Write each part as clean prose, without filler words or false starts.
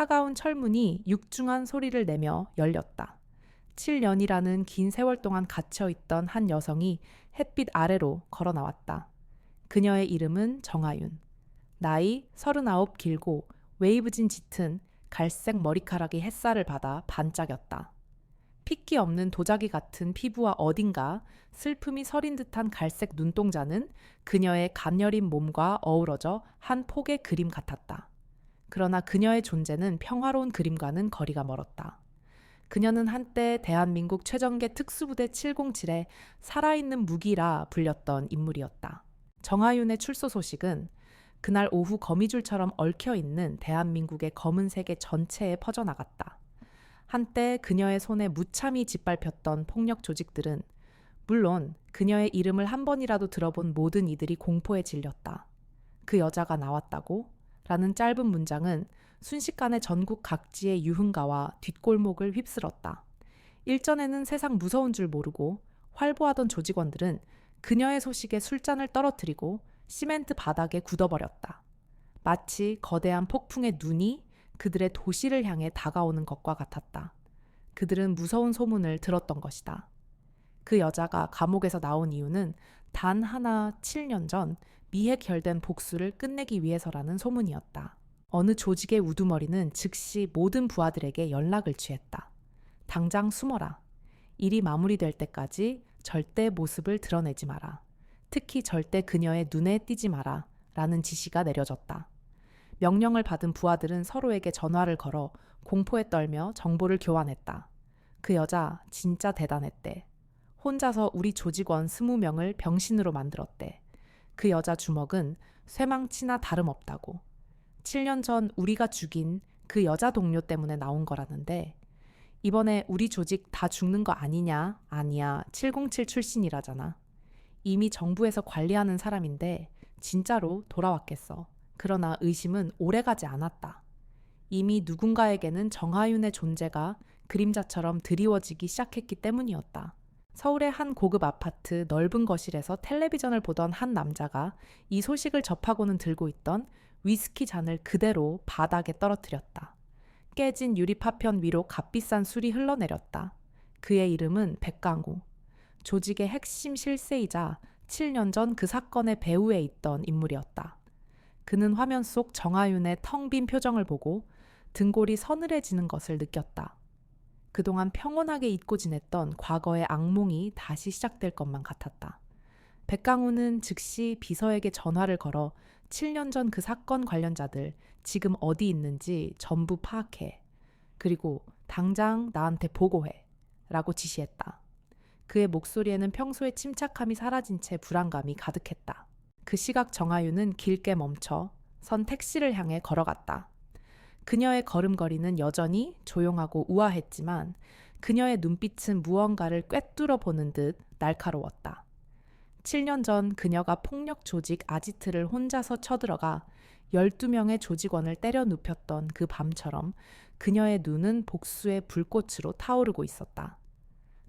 차가운 철문이 육중한 소리를 내며 열렸다. 7년이라는 긴 세월 동안 갇혀있던 한 여성이 햇빛 아래로 걸어 나왔다. 그녀의 이름은 정아윤. 나이 39 길고 웨이브진 짙은 갈색 머리카락이 햇살을 받아 반짝였다. 핏기 없는 도자기 같은 피부와 어딘가 슬픔이 서린 듯한 갈색 눈동자는 그녀의 가녀린 몸과 어우러져 한 폭의 그림 같았다. 그러나 그녀의 존재는 평화로운 그림과는 거리가 멀었다. 그녀는 한때 대한민국 최정계 특수부대 707의 살아있는 무기라 불렸던 인물이었다. 정아윤의 출소 소식은 그날 오후 거미줄처럼 얽혀있는 대한민국의 검은 세계 전체에 퍼져나갔다. 한때 그녀의 손에 무참히 짓밟혔던 폭력 조직들은 물론 그녀의 이름을 한 번이라도 들어본 모든 이들이 공포에 질렸다. 그 여자가 나왔다고? 라는 짧은 문장은 순식간에 전국 각지의 유흥가와 뒷골목을 휩쓸었다. 일전에는 세상 무서운 줄 모르고 활보하던 조직원들은 그녀의 소식에 술잔을 떨어뜨리고 시멘트 바닥에 굳어버렸다. 마치 거대한 폭풍의 눈이 그들의 도시를 향해 다가오는 것과 같았다. 그들은 무서운 소문을 들었던 것이다. 그 여자가 감옥에서 나온 이유는 단 하나 7년 전 미해 결된 복수를 끝내기 위해서라는 소문이었다. 어느 조직의 우두머리는 즉시 모든 부하들에게 연락을 취했다. 당장 숨어라. 일이 마무리될 때까지 절대 모습을 드러내지 마라. 특히 절대 그녀의 눈에 띄지 마라. 라는 지시가 내려졌다. 명령을 받은 부하들은 서로에게 전화를 걸어 공포에 떨며 정보를 교환했다. 그 여자 진짜 대단했대. 혼자서 우리 조직원 20명을 병신으로 만들었대. 그 여자 주먹은 쇠망치나 다름없다고. 7년 전 우리가 죽인 그 여자 동료 때문에 나온 거라는데 이번에 우리 조직 다 죽는 거 아니냐? 아니야. 707 출신이라잖아. 이미 정부에서 관리하는 사람인데 진짜로 돌아왔겠어. 그러나 의심은 오래가지 않았다. 이미 누군가에게는 정하윤의 존재가 그림자처럼 드리워지기 시작했기 때문이었다. 서울의 한 고급 아파트 넓은 거실에서 텔레비전을 보던 한 남자가 이 소식을 접하고는 들고 있던 위스키 잔을 그대로 바닥에 떨어뜨렸다. 깨진 유리 파편 위로 값비싼 술이 흘러내렸다. 그의 이름은 백강우. 조직의 핵심 실세이자 7년 전 그 사건의 배후에 있던 인물이었다. 그는 화면 속 정하윤의 텅 빈 표정을 보고 등골이 서늘해지는 것을 느꼈다. 그동안 평온하게 잊고 지냈던 과거의 악몽이 다시 시작될 것만 같았다. 백강우는 즉시 비서에게 전화를 걸어 7년 전 그 사건 관련자들 지금 어디 있는지 전부 파악해. 그리고 당장 나한테 보고해. 라고 지시했다. 그의 목소리에는 평소의 침착함이 사라진 채 불안감이 가득했다. 그 시각 정하윤은 길게 멈춰 선 택시를 향해 걸어갔다. 그녀의 걸음걸이는 여전히 조용하고 우아했지만 그녀의 눈빛은 무언가를 꿰뚫어 보는 듯 날카로웠다. 7년 전 그녀가 폭력 조직 아지트를 혼자서 쳐들어가 12명의 조직원을 때려 눕혔던 그 밤처럼 그녀의 눈은 복수의 불꽃으로 타오르고 있었다.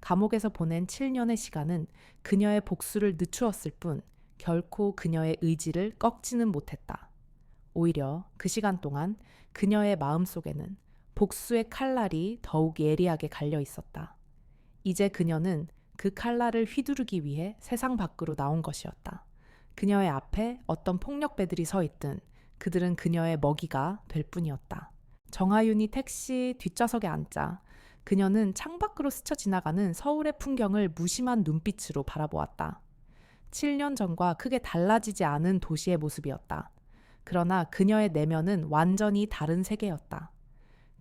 감옥에서 보낸 7년의 시간은 그녀의 복수를 늦추었을 뿐 결코 그녀의 의지를 꺾지는 못했다. 오히려 그 시간 동안 그녀의 마음속에는 복수의 칼날이 더욱 예리하게 갈려 있었다. 이제 그녀는 그 칼날을 휘두르기 위해 세상 밖으로 나온 것이었다. 그녀의 앞에 어떤 폭력배들이 서 있든 그들은 그녀의 먹이가 될 뿐이었다. 정하윤이 택시 뒷좌석에 앉자 그녀는 창밖으로 스쳐 지나가는 서울의 풍경을 무심한 눈빛으로 바라보았다. 7년 전과 크게 달라지지 않은 도시의 모습이었다. 그러나 그녀의 내면은 완전히 다른 세계였다.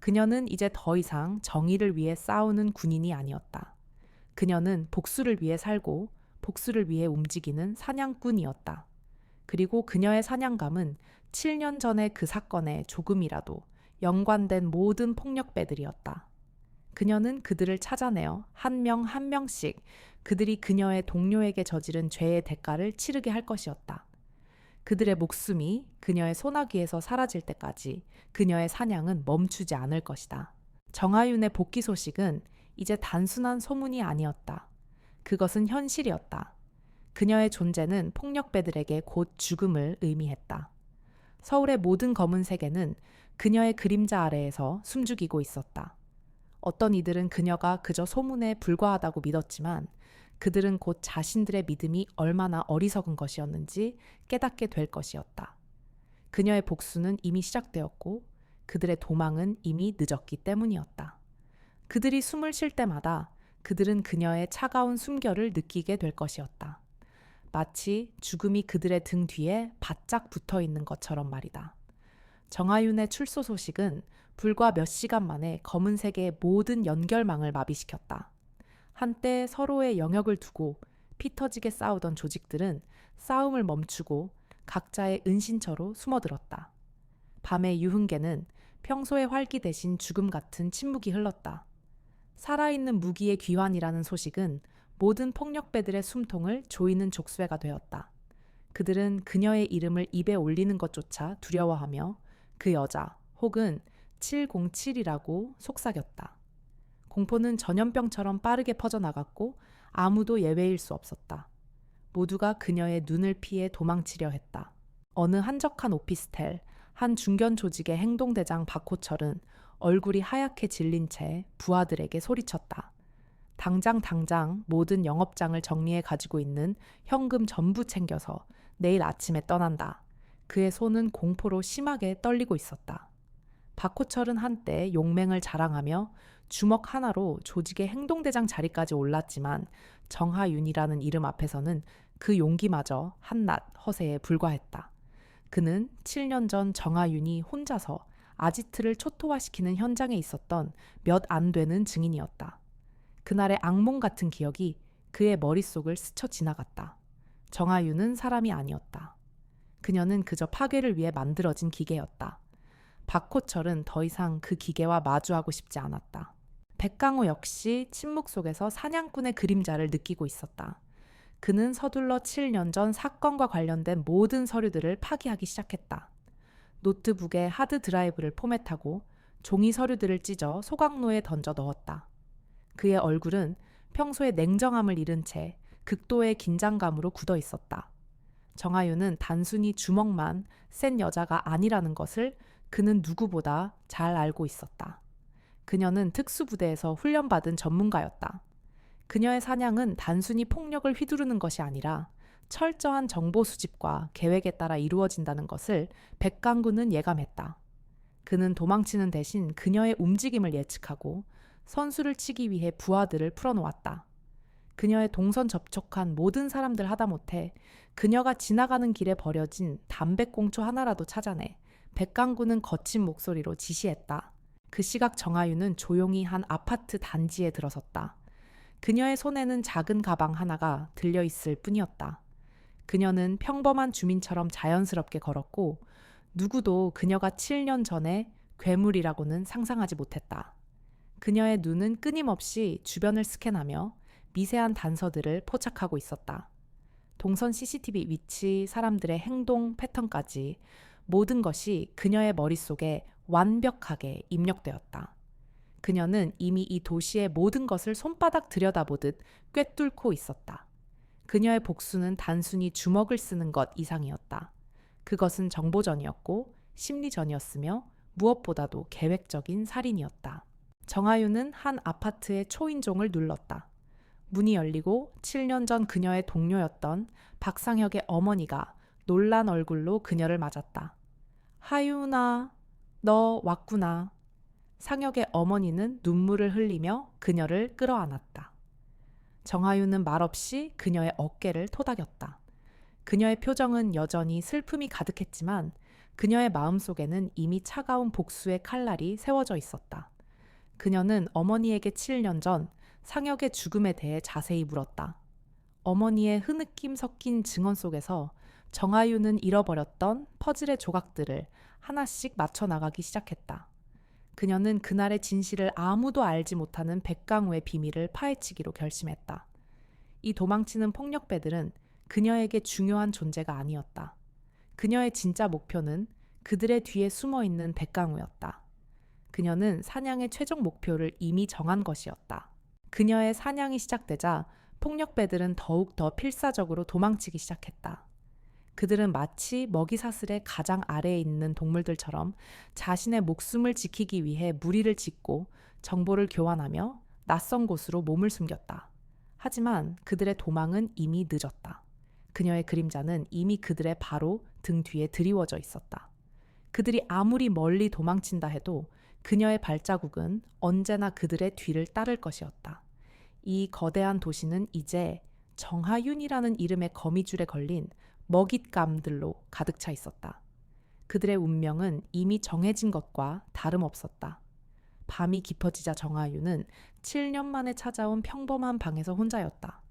그녀는 이제 더 이상 정의를 위해 싸우는 군인이 아니었다. 그녀는 복수를 위해 살고 복수를 위해 움직이는 사냥꾼이었다. 그리고 그녀의 사냥감은 7년 전의 그 사건에 조금이라도 연관된 모든 폭력배들이었다. 그녀는 그들을 찾아내어 한 명 한 명씩 그들이 그녀의 동료에게 저지른 죄의 대가를 치르게 할 것이었다. 그들의 목숨이 그녀의 소나기에서 사라질 때까지 그녀의 사냥은 멈추지 않을 것이다. 정하윤의 복귀 소식은 이제 단순한 소문이 아니었다. 그것은 현실이었다. 그녀의 존재는 폭력배들에게 곧 죽음을 의미했다. 서울의 모든 검은 세계는 그녀의 그림자 아래에서 숨죽이고 있었다. 어떤 이들은 그녀가 그저 소문에 불과하다고 믿었지만 그들은 곧 자신들의 믿음이 얼마나 어리석은 것이었는지 깨닫게 될 것이었다. 그녀의 복수는 이미 시작되었고 그들의 도망은 이미 늦었기 때문이었다. 그들이 숨을 쉴 때마다 그들은 그녀의 차가운 숨결을 느끼게 될 것이었다. 마치 죽음이 그들의 등 뒤에 바짝 붙어 있는 것처럼 말이다. 정하윤의 출소 소식은 불과 몇 시간 만에 검은색의 모든 연결망을 마비시켰다. 한때 서로의 영역을 두고 피 터지게 싸우던 조직들은 싸움을 멈추고 각자의 은신처로 숨어들었다. 밤의 유흥계는 평소의 활기 대신 죽음 같은 침묵이 흘렀다. 살아있는 무기의 귀환이라는 소식은 모든 폭력배들의 숨통을 조이는 족쇄가 되었다. 그들은 그녀의 이름을 입에 올리는 것조차 두려워하며 그 여자 혹은 707이라고 속삭였다. 공포는 전염병처럼 빠르게 퍼져나갔고 아무도 예외일 수 없었다. 모두가 그녀의 눈을 피해 도망치려 했다. 어느 한적한 오피스텔, 한 중견 조직의 행동대장 박호철은 얼굴이 하얗게 질린 채 부하들에게 소리쳤다. 당장 모든 영업장을 정리해 가지고 있는 현금 전부 챙겨서 내일 아침에 떠난다. 그의 손은 공포로 심하게 떨리고 있었다. 박호철은 한때 용맹을 자랑하며 주먹 하나로 조직의 행동대장 자리까지 올랐지만 정하윤이라는 이름 앞에서는 그 용기마저 한낱 허세에 불과했다. 그는 7년 전 정하윤이 혼자서 아지트를 초토화시키는 현장에 있었던 몇 안 되는 증인이었다. 그날의 악몽 같은 기억이 그의 머릿속을 스쳐 지나갔다. 정하윤은 사람이 아니었다. 그녀는 그저 파괴를 위해 만들어진 기계였다. 박호철은 더 이상 그 기계와 마주하고 싶지 않았다. 백강호 역시 침묵 속에서 사냥꾼의 그림자를 느끼고 있었다. 그는 서둘러 7년 전 사건과 관련된 모든 서류들을 파기하기 시작했다. 노트북에 하드 드라이브를 포맷하고 종이 서류들을 찢어 소각로에 던져 넣었다. 그의 얼굴은 평소의 냉정함을 잃은 채 극도의 긴장감으로 굳어 있었다. 정하윤은 단순히 주먹만 센 여자가 아니라는 것을 그는 누구보다 잘 알고 있었다. 그녀는 특수부대에서 훈련받은 전문가였다. 그녀의 사냥은 단순히 폭력을 휘두르는 것이 아니라 철저한 정보 수집과 계획에 따라 이루어진다는 것을 백강구는 예감했다. 그는 도망치는 대신 그녀의 움직임을 예측하고 선수를 치기 위해 부하들을 풀어놓았다. 그녀의 동선 접촉한 모든 사람들 하다못해 그녀가 지나가는 길에 버려진 담배꽁초 하나라도 찾아내 백강구는 거친 목소리로 지시했다. 그 시각 정하윤은 조용히 한 아파트 단지에 들어섰다. 그녀의 손에는 작은 가방 하나가 들려있을 뿐이었다. 그녀는 평범한 주민처럼 자연스럽게 걸었고 누구도 그녀가 7년 전에 괴물이라고는 상상하지 못했다. 그녀의 눈은 끊임없이 주변을 스캔하며 미세한 단서들을 포착하고 있었다. 동선 CCTV 위치, 사람들의 행동 패턴까지 모든 것이 그녀의 머릿속에 완벽하게 입력되었다. 그녀는 이미 이 도시의 모든 것을 손바닥 들여다보듯 꿰뚫고 있었다. 그녀의 복수는 단순히 주먹을 쓰는 것 이상이었다. 그것은 정보전이었고 심리전이었으며 무엇보다도 계획적인 살인이었다. 정하윤은 한 아파트의 초인종을 눌렀다. 문이 열리고 7년 전 그녀의 동료였던 박상혁의 어머니가 놀란 얼굴로 그녀를 맞았다. 하윤아, 너 왔구나. 상혁의 어머니는 눈물을 흘리며 그녀를 끌어안았다. 정하윤은 말없이 그녀의 어깨를 토닥였다. 그녀의 표정은 여전히 슬픔이 가득했지만 그녀의 마음속에는 이미 차가운 복수의 칼날이 세워져 있었다. 그녀는 어머니에게 7년 전 상혁의 죽음에 대해 자세히 물었다. 어머니의 흐느낌 섞인 증언 속에서 정하윤은 잃어버렸던 퍼즐의 조각들을 하나씩 맞춰 나가기 시작했다. 그녀는 그날의 진실을 아무도 알지 못하는 백강우의 비밀을 파헤치기로 결심했다. 이 도망치는 폭력배들은 그녀에게 중요한 존재가 아니었다. 그녀의 진짜 목표는 그들의 뒤에 숨어 있는 백강우였다. 그녀는 사냥의 최종 목표를 이미 정한 것이었다. 그녀의 사냥이 시작되자 폭력배들은 더욱 더 필사적으로 도망치기 시작했다. 그들은 마치 먹이 사슬의 가장 아래에 있는 동물들처럼 자신의 목숨을 지키기 위해 무리를 짓고 정보를 교환하며 낯선 곳으로 몸을 숨겼다. 하지만 그들의 도망은 이미 늦었다. 그녀의 그림자는 이미 그들의 바로 등 뒤에 드리워져 있었다. 그들이 아무리 멀리 도망친다 해도 그녀의 발자국은 언제나 그들의 뒤를 따를 것이었다. 이 거대한 도시는 이제 정하윤이라는 이름의 거미줄에 걸린 먹잇감들로 가득 차 있었다. 그들의 운명은 이미 정해진 것과 다름없었다. 밤이 깊어지자 정하윤은 7년 만에 찾아온 평범한 방에서 혼자였다.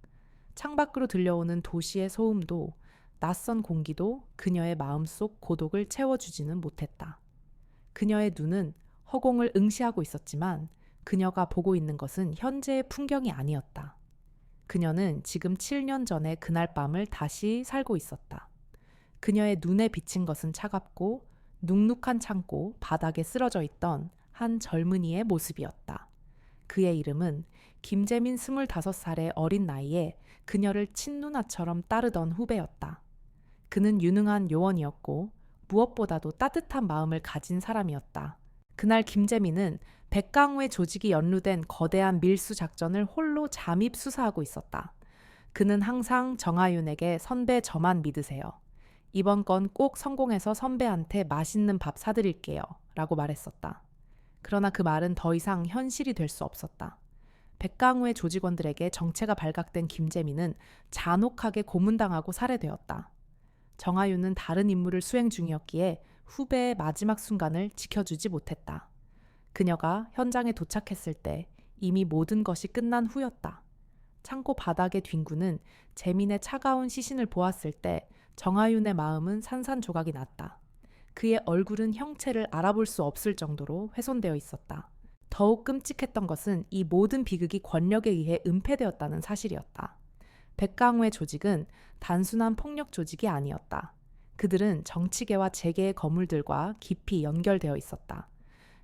창밖으로 들려오는 도시의 소음도 낯선 공기도 그녀의 마음속 고독을 채워주지는 못했다. 그녀의 눈은 허공을 응시하고 있었지만 그녀가 보고 있는 것은 현재의 풍경이 아니었다. 그녀는 지금 7년 전의 그날 밤을 다시 살고 있었다. 그녀의 눈에 비친 것은 차갑고 눅눅한 창고 바닥에 쓰러져 있던 한 젊은이의 모습이었다. 그의 이름은 김재민 25살의 어린 나이에 그녀를 친누나처럼 따르던 후배였다. 그는 유능한 요원이었고 무엇보다도 따뜻한 마음을 가진 사람이었다. 그날 김재민은 백강우의 조직이 연루된 거대한 밀수 작전을 홀로 잠입 수사하고 있었다. 그는 항상 정하윤에게 선배 저만 믿으세요. 이번 건 꼭 성공해서 선배한테 맛있는 밥 사드릴게요. 라고 말했었다. 그러나 그 말은 더 이상 현실이 될 수 없었다. 백강우의 조직원들에게 정체가 발각된 김재민은 잔혹하게 고문당하고 살해되었다. 정하윤은 다른 임무를 수행 중이었기에 후배의 마지막 순간을 지켜주지 못했다. 그녀가 현장에 도착했을 때 이미 모든 것이 끝난 후였다. 창고 바닥의 뒹구는 재민의 차가운 시신을 보았을 때 정하윤의 마음은 산산조각이 났다. 그의 얼굴은 형체를 알아볼 수 없을 정도로 훼손되어 있었다. 더욱 끔찍했던 것은 이 모든 비극이 권력에 의해 은폐되었다는 사실이었다. 백강우의 조직은 단순한 폭력 조직이 아니었다. 그들은 정치계와 재계의 거물들과 깊이 연결되어 있었다.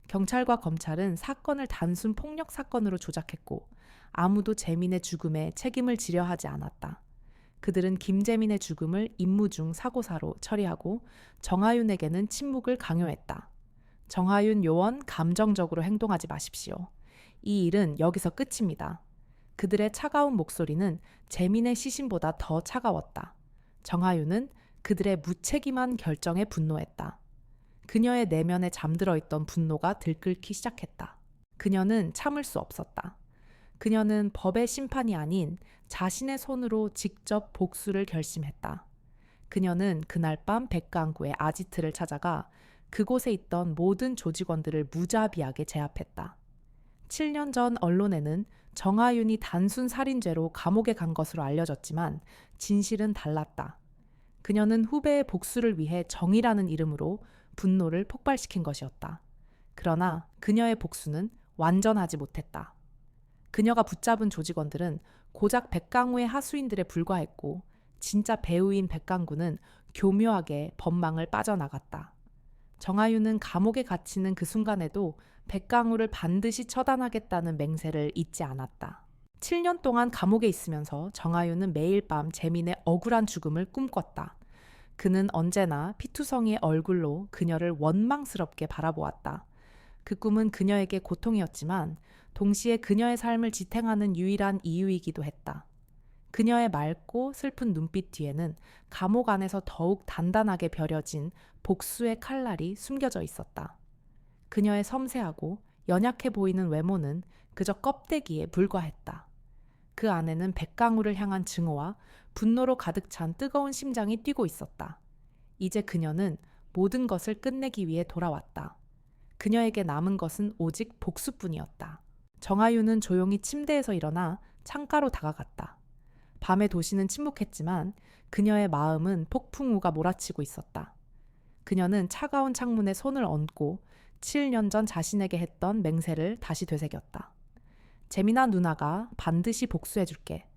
경찰과 검찰은 사건을 단순 폭력 사건으로 조작했고 아무도 재민의 죽음에 책임을 지려 하지 않았다. 그들은 김재민의 죽음을 임무 중 사고사로 처리하고 정하윤에게는 침묵을 강요했다. 정하윤 요원 감정적으로 행동하지 마십시오. 이 일은 여기서 끝입니다. 그들의 차가운 목소리는 재민의 시신보다 더 차가웠다. 정하윤은 그들의 무책임한 결정에 분노했다. 그녀의 내면에 잠들어 있던 분노가 들끓기 시작했다. 그녀는 참을 수 없었다. 그녀는 법의 심판이 아닌 자신의 손으로 직접 복수를 결심했다. 그녀는 그날 밤 백강구의 아지트를 찾아가 그곳에 있던 모든 조직원들을 무자비하게 제압했다. 7년 전 언론에는 정하윤이 단순 살인죄로 감옥에 간 것으로 알려졌지만 진실은 달랐다. 그녀는 후배의 복수를 위해 정의라는 이름으로 분노를 폭발시킨 것이었다. 그러나 그녀의 복수는 완전하지 못했다. 그녀가 붙잡은 조직원들은 고작 백강우의 하수인들에 불과했고 진짜 배우인 백강구는 교묘하게 법망을 빠져나갔다. 정하윤은 감옥에 갇히는 그 순간에도 백강우를 반드시 처단하겠다는 맹세를 잊지 않았다. 7년 동안 감옥에 있으면서 정하윤은 매일 밤 재민의 억울한 죽음을 꿈꿨다. 그는 언제나 피투성이의 얼굴로 그녀를 원망스럽게 바라보았다. 그 꿈은 그녀에게 고통이었지만 동시에 그녀의 삶을 지탱하는 유일한 이유이기도 했다. 그녀의 맑고 슬픈 눈빛 뒤에는 감옥 안에서 더욱 단단하게 벼려진 복수의 칼날이 숨겨져 있었다. 그녀의 섬세하고 연약해 보이는 외모는 그저 껍데기에 불과했다. 그 안에는 백강우를 향한 증오와 분노로 가득 찬 뜨거운 심장이 뛰고 있었다. 이제 그녀는 모든 것을 끝내기 위해 돌아왔다. 그녀에게 남은 것은 오직 복수뿐이었다. 정하윤은 조용히 침대에서 일어나 창가로 다가갔다. 밤의 도시는 침묵했지만 그녀의 마음은 폭풍우가 몰아치고 있었다. 그녀는 차가운 창문에 손을 얹고 7년 전 자신에게 했던 맹세를 다시 되새겼다. 재민아 누나가 반드시 복수해줄게.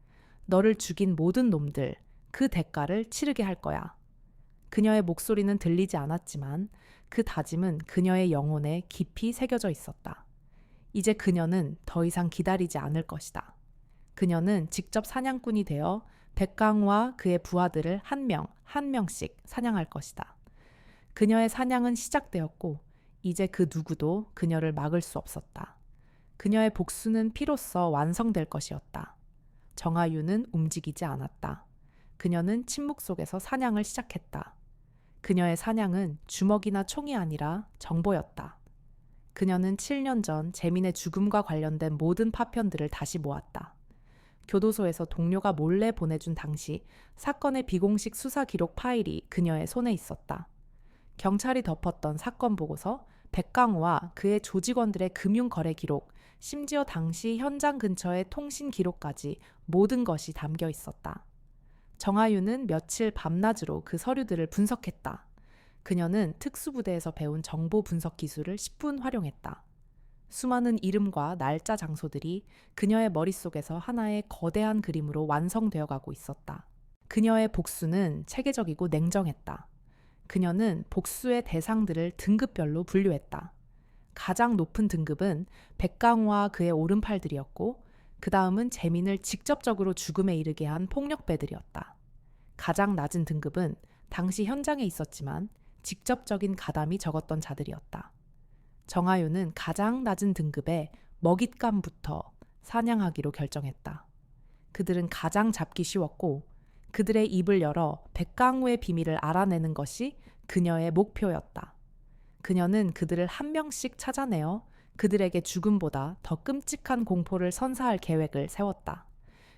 너를 죽인 모든 놈들, 그 대가를 치르게 할 거야. 그녀의 목소리는 들리지 않았지만 그 다짐은 그녀의 영혼에 깊이 새겨져 있었다. 이제 그녀는 더 이상 기다리지 않을 것이다. 그녀는 직접 사냥꾼이 되어 백강우와 그의 부하들을 한 명, 한 명씩 사냥할 것이다. 그녀의 사냥은 시작되었고 이제 그 누구도 그녀를 막을 수 없었다. 그녀의 복수는 피로써 완성될 것이었다. 정아유는 움직이지 않았다. 그녀는 침묵 속에서 사냥을 시작했다. 그녀의 사냥은 주먹이나 총이 아니라 정보였다. 그녀는 7년 전 재민의 죽음과 관련된 모든 파편들을 다시 모았다. 교도소에서 동료가 몰래 보내준 당시 사건의 비공식 수사 기록 파일이 그녀의 손에 있었다. 경찰이 덮었던 사건 보고서, 백강우와 그의 조직원들의 금융거래 기록, 심지어 당시 현장 근처의 통신 기록까지 모든 것이 담겨 있었다. 정아유는 며칠 밤낮으로 그 서류들을 분석했다. 그녀는 특수부대에서 배운 정보 분석 기술을 10분 활용했다. 수많은 이름과 날짜 장소들이 그녀의 머릿속에서 하나의 거대한 그림으로 완성되어 가고 있었다. 그녀의 복수는 체계적이고 냉정했다. 그녀는 복수의 대상들을 등급별로 분류했다. 가장 높은 등급은 백강우와 그의 오른팔들이었고, 그 다음은 재민을 직접적으로 죽음에 이르게 한 폭력배들이었다. 가장 낮은 등급은 당시 현장에 있었지만 직접적인 가담이 적었던 자들이었다. 정아유는 가장 낮은 등급의 먹잇감부터 사냥하기로 결정했다. 그들은 가장 잡기 쉬웠고 그들의 입을 열어 백강우의 비밀을 알아내는 것이 그녀의 목표였다. 그녀는 그들을 한 명씩 찾아내어 그들에게 죽음보다 더 끔찍한 공포를 선사할 계획을 세웠다.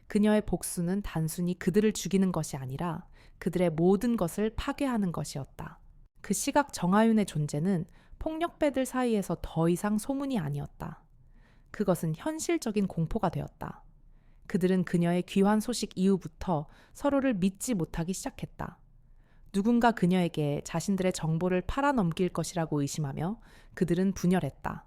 그녀의 복수는 단순히 그들을 죽이는 것이 아니라 그들의 모든 것을 파괴하는 것이었다. 그 시각 정아윤의 존재는 폭력배들 사이에서 더 이상 소문이 아니었다. 그것은 현실적인 공포가 되었다. 그들은 그녀의 귀환 소식 이후부터 서로를 믿지 못하기 시작했다. 누군가 그녀에게 자신들의 정보를 팔아넘길 것이라고 의심하며 그들은 분열했다.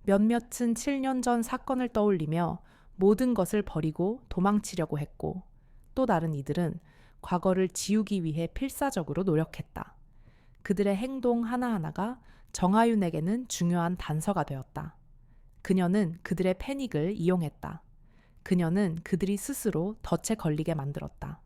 몇몇은 7년 전 사건을 떠올리며 모든 것을 버리고 도망치려고 했고, 또 다른 이들은 과거를 지우기 위해 필사적으로 노력했다. 그들의 행동 하나하나가 정아윤에게는 중요한 단서가 되었다. 그녀는 그들의 패닉을 이용했다. 그녀는 그들이 스스로 덫에 걸리게 만들었다.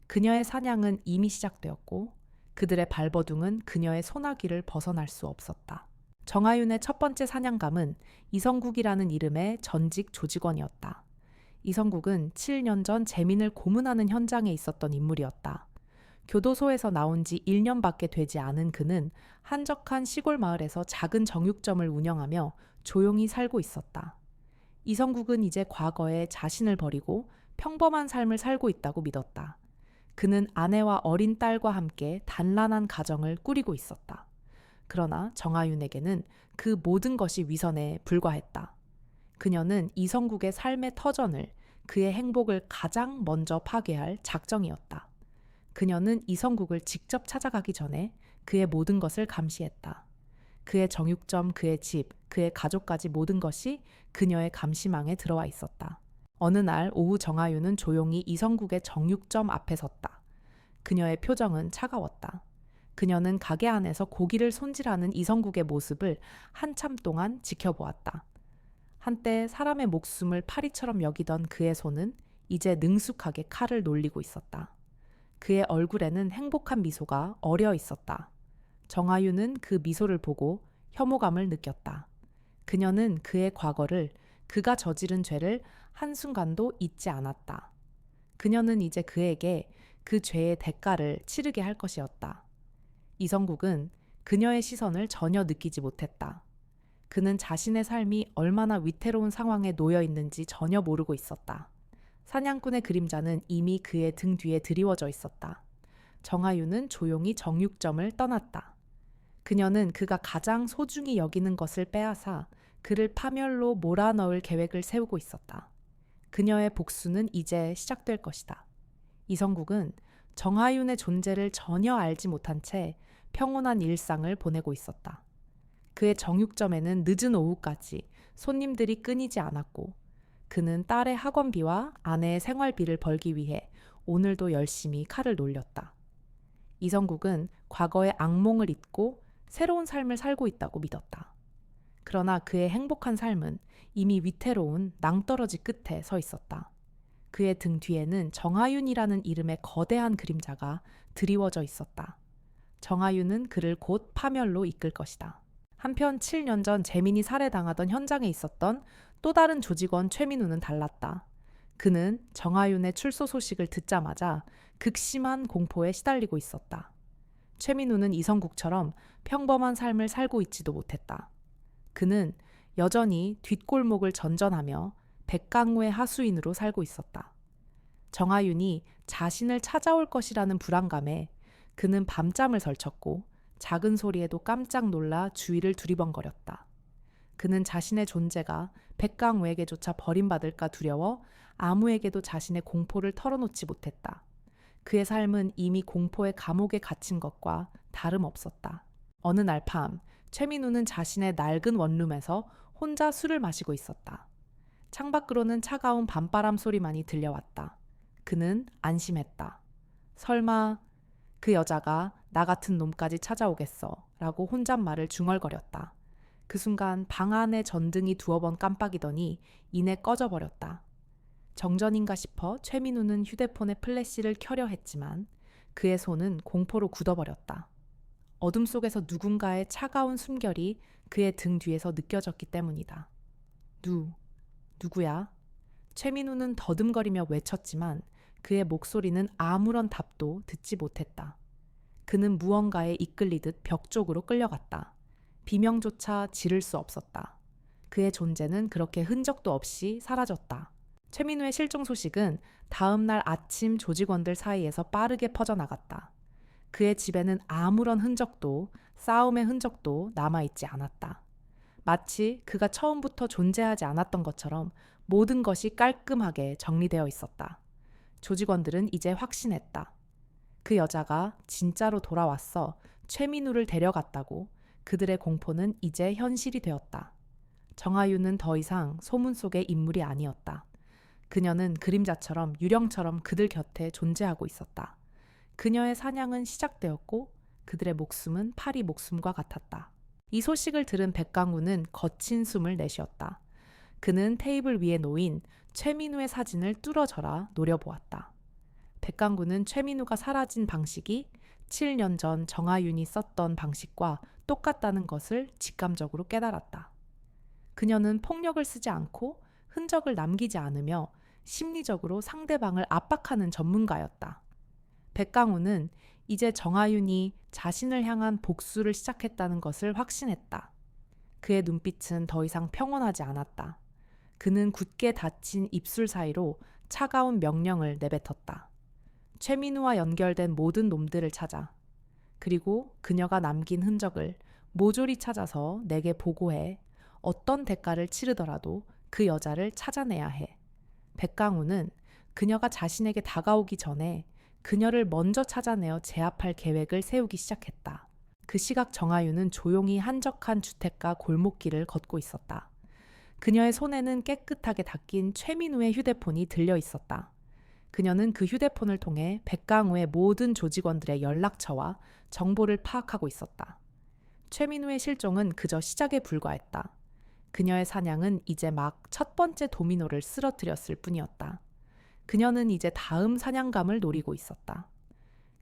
그녀의 사냥은 이미 시작되었고 그들의 발버둥은 그녀의 소나기를 벗어날 수 없었다. 정아윤의 첫 번째 사냥감은 이성국이라는 이름의 전직 조직원이었다. 이성국은 7년 전 재민을 고문하는 현장에 있었던 인물이었다. 교도소에서 나온 지 1년밖에 되지 않은 그는 한적한 시골 마을에서 작은 정육점을 운영하며 조용히 살고 있었다. 이성국은 이제 과거에 자신을 버리고 평범한 삶을 살고 있다고 믿었다. 그는 아내와 어린 딸과 함께 단란한 가정을 꾸리고 있었다. 그러나 정아윤에게는 그 모든 것이 위선에 불과했다. 그녀는 이성국의 삶의 터전을, 그의 행복을 가장 먼저 파괴할 작정이었다. 그녀는 이성국을 직접 찾아가기 전에 그의 모든 것을 감시했다. 그의 정육점, 그의 집, 그의 가족까지 모든 것이 그녀의 감시망에 들어와 있었다. 어느 날 오후 정아윤은 조용히 이성국의 정육점 앞에 섰다. 그녀의 표정은 차가웠다. 그녀는 가게 안에서 고기를 손질하는 이성국의 모습을 한참 동안 지켜보았다. 한때 사람의 목숨을 파리처럼 여기던 그의 손은 이제 능숙하게 칼을 놀리고 있었다. 그의 얼굴에는 행복한 미소가 어려 있었다. 정아윤은 그 미소를 보고 혐오감을 느꼈다. 그녀는 그의 과거를, 그가 저지른 죄를 한순간도 잊지 않았다. 그녀는 이제 그에게 그 죄의 대가를 치르게 할 것이었다. 이성국은 그녀의 시선을 전혀 느끼지 못했다. 그는 자신의 삶이 얼마나 위태로운 상황에 놓여 있는지 전혀 모르고 있었다. 사냥꾼의 그림자는 이미 그의 등 뒤에 드리워져 있었다. 정아윤은 조용히 정육점을 떠났다. 그녀는 그가 가장 소중히 여기는 것을 빼앗아 그를 파멸로 몰아넣을 계획을 세우고 있었다. 그녀의 복수는 이제 시작될 것이다. 이성국은 정아윤의 존재를 전혀 알지 못한 채 평온한 일상을 보내고 있었다. 그의 정육점에는 늦은 오후까지 손님들이 끊이지 않았고 그는 딸의 학원비와 아내의 생활비를 벌기 위해 오늘도 열심히 칼을 놀렸다. 이성국은 과거의 악몽을 잊고 새로운 삶을 살고 있다고 믿었다. 그러나 그의 행복한 삶은 이미 위태로운 낭떠러지 끝에 서 있었다. 그의 등 뒤에는 정하윤이라는 이름의 거대한 그림자가 드리워져 있었다. 정하윤은 그를 곧 파멸로 이끌 것이다. 한편 7년 전 재민이 살해당하던 현장에 있었던 또 다른 조직원 최민우는 달랐다. 그는 정하윤의 출소 소식을 듣자마자 극심한 공포에 시달리고 있었다. 최민우는 이성국처럼 평범한 삶을 살고 있지도 못했다. 그는 여전히 뒷골목을 전전하며 백강우의 하수인으로 살고 있었다. 정하윤이 자신을 찾아올 것이라는 불안감에 그는 밤잠을 설쳤고 작은 소리에도 깜짝 놀라 주위를 두리번거렸다. 그는 자신의 존재가 백강우에게조차 버림받을까 두려워 아무에게도 자신의 공포를 털어놓지 못했다. 그의 삶은 이미 공포의 감옥에 갇힌 것과 다름없었다. 어느 날 밤, 최민우는 자신의 낡은 원룸에서 혼자 술을 마시고 있었다. 창밖으로는 차가운 밤바람 소리만이 들려왔다. 그는 안심했다. 설마 그 여자가 나 같은 놈까지 찾아오겠어 라고 혼잣말을 중얼거렸다. 그 순간 방 안의 전등이 두어 번 깜빡이더니 이내 꺼져버렸다. 정전인가 싶어 최민우는 휴대폰에 플래시를 켜려 했지만 그의 손은 공포로 굳어버렸다. 어둠 속에서 누군가의 차가운 숨결이 그의 등 뒤에서 느껴졌기 때문이다. 누구야? 최민우는 더듬거리며 외쳤지만 그의 목소리는 아무런 답도 듣지 못했다. 그는 무언가에 이끌리듯 벽 쪽으로 끌려갔다. 비명조차 지를 수 없었다. 그의 존재는 그렇게 흔적도 없이 사라졌다. 최민우의 실종 소식은 다음 날 아침 조직원들 사이에서 빠르게 퍼져나갔다. 그의 집에는 아무런 흔적도, 싸움의 흔적도 남아있지 않았다. 마치 그가 처음부터 존재하지 않았던 것처럼 모든 것이 깔끔하게 정리되어 있었다. 조직원들은 이제 확신했다. 그 여자가 진짜로 돌아왔어 최민우를 데려갔다고. 그들의 공포는 이제 현실이 되었다. 정하윤은 더 이상 소문 속의 인물이 아니었다. 그녀는 그림자처럼 유령처럼 그들 곁에 존재하고 있었다. 그녀의 사냥은 시작되었고 그들의 목숨은 파리 목숨과 같았다. 이 소식을 들은 백강우는 거친 숨을 내쉬었다. 그는 테이블 위에 놓인 최민우의 사진을 뚫어져라 노려보았다. 백강구는 최민우가 사라진 방식이 7년 전 정하윤이 썼던 방식과 똑같다는 것을 직감적으로 깨달았다. 그녀는 폭력을 쓰지 않고 흔적을 남기지 않으며 심리적으로 상대방을 압박하는 전문가였다. 백강우는 이제 정하윤이 자신을 향한 복수를 시작했다는 것을 확신했다. 그의 눈빛은 더 이상 평온하지 않았다. 그는 굳게 닫힌 입술 사이로 차가운 명령을 내뱉었다. 최민우와 연결된 모든 놈들을 찾아. 그리고 그녀가 남긴 흔적을 모조리 찾아서 내게 보고해. 어떤 대가를 치르더라도 그 여자를 찾아내야 해. 백강우는 그녀가 자신에게 다가오기 전에 그녀를 먼저 찾아내어 제압할 계획을 세우기 시작했다. 그 시각 정하윤은 조용히 한적한 주택가 골목길을 걷고 있었다. 그녀의 손에는 깨끗하게 닦인 최민우의 휴대폰이 들려 있었다. 그녀는 그 휴대폰을 통해 백강우의 모든 조직원들의 연락처와 정보를 파악하고 있었다. 최민우의 실종은 그저 시작에 불과했다. 그녀의 사냥은 이제 막 첫 번째 도미노를 쓰러뜨렸을 뿐이었다. 그녀는 이제 다음 사냥감을 노리고 있었다.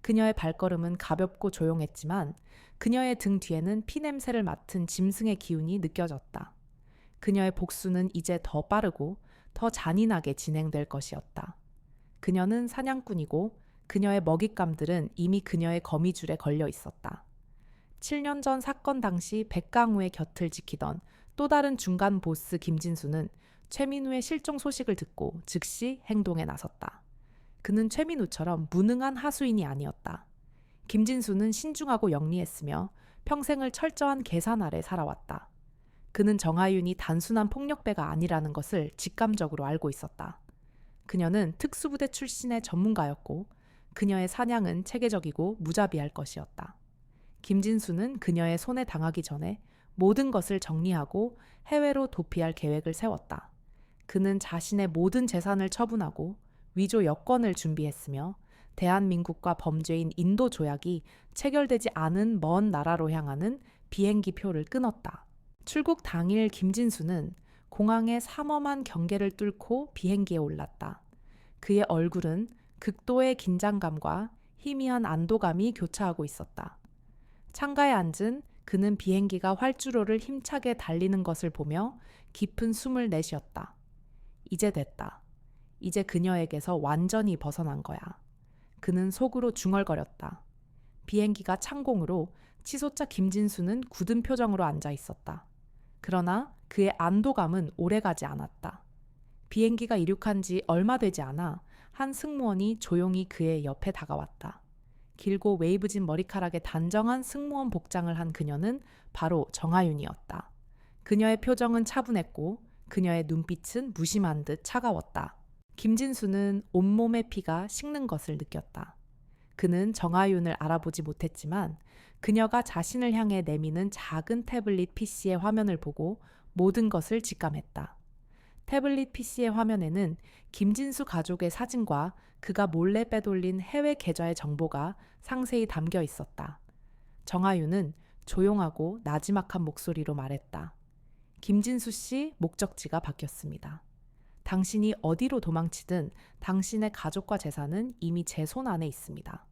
그녀의 발걸음은 가볍고 조용했지만 그녀의 등 뒤에는 피냄새를 맡은 짐승의 기운이 느껴졌다. 그녀의 복수는 이제 더 빠르고 더 잔인하게 진행될 것이었다. 그녀는 사냥꾼이고 그녀의 먹잇감들은 이미 그녀의 거미줄에 걸려 있었다. 7년 전 사건 당시 백강우의 곁을 지키던 또 다른 중간 보스 김진수는 최민우의 실종 소식을 듣고 즉시 행동에 나섰다. 그는 최민우처럼 무능한 하수인이 아니었다. 김진수는 신중하고 영리했으며 평생을 철저한 계산 아래 살아왔다. 그는 정하윤이 단순한 폭력배가 아니라는 것을 직감적으로 알고 있었다. 그녀는 특수부대 출신의 전문가였고 그녀의 사냥은 체계적이고 무자비할 것이었다. 김진수는 그녀의 손에 당하기 전에 모든 것을 정리하고 해외로 도피할 계획을 세웠다. 그는 자신의 모든 재산을 처분하고 위조 여권을 준비했으며 대한민국과 범죄인 인도 조약이 체결되지 않은 먼 나라로 향하는 비행기 표를 끊었다. 출국 당일 김진수는 공항의 삼엄한 경계를 뚫고 비행기에 올랐다. 그의 얼굴은 극도의 긴장감과 희미한 안도감이 교차하고 있었다. 창가에 앉은 그는 비행기가 활주로를 힘차게 달리는 것을 보며 깊은 숨을 내쉬었다. 이제 됐다. 이제 그녀에게서 완전히 벗어난 거야. 그는 속으로 중얼거렸다. 비행기가 창공으로 치솟자 김진수는 굳은 표정으로 앉아 있었다. 그러나 그의 안도감은 오래가지 않았다. 비행기가 이륙한 지 얼마 되지 않아 한 승무원이 조용히 그의 옆에 다가왔다. 길고 웨이브진 머리카락에 단정한 승무원 복장을 한 그녀는 바로 정하윤이었다. 그녀의 표정은 차분했고 그녀의 눈빛은 무심한 듯 차가웠다. 김진수는 온몸의 피가 식는 것을 느꼈다. 그는 정하윤을 알아보지 못했지만 그녀가 자신을 향해 내미는 작은 태블릿 PC의 화면을 보고 모든 것을 직감했다. 태블릿 PC의 화면에는 김진수 가족의 사진과 그가 몰래 빼돌린 해외 계좌의 정보가 상세히 담겨 있었다. 정하윤은 조용하고 나지막한 목소리로 말했다. 김진수 씨 목적지가 바뀌었습니다. 당신이 어디로 도망치든 당신의 가족과 재산은 이미 제 손 안에 있습니다.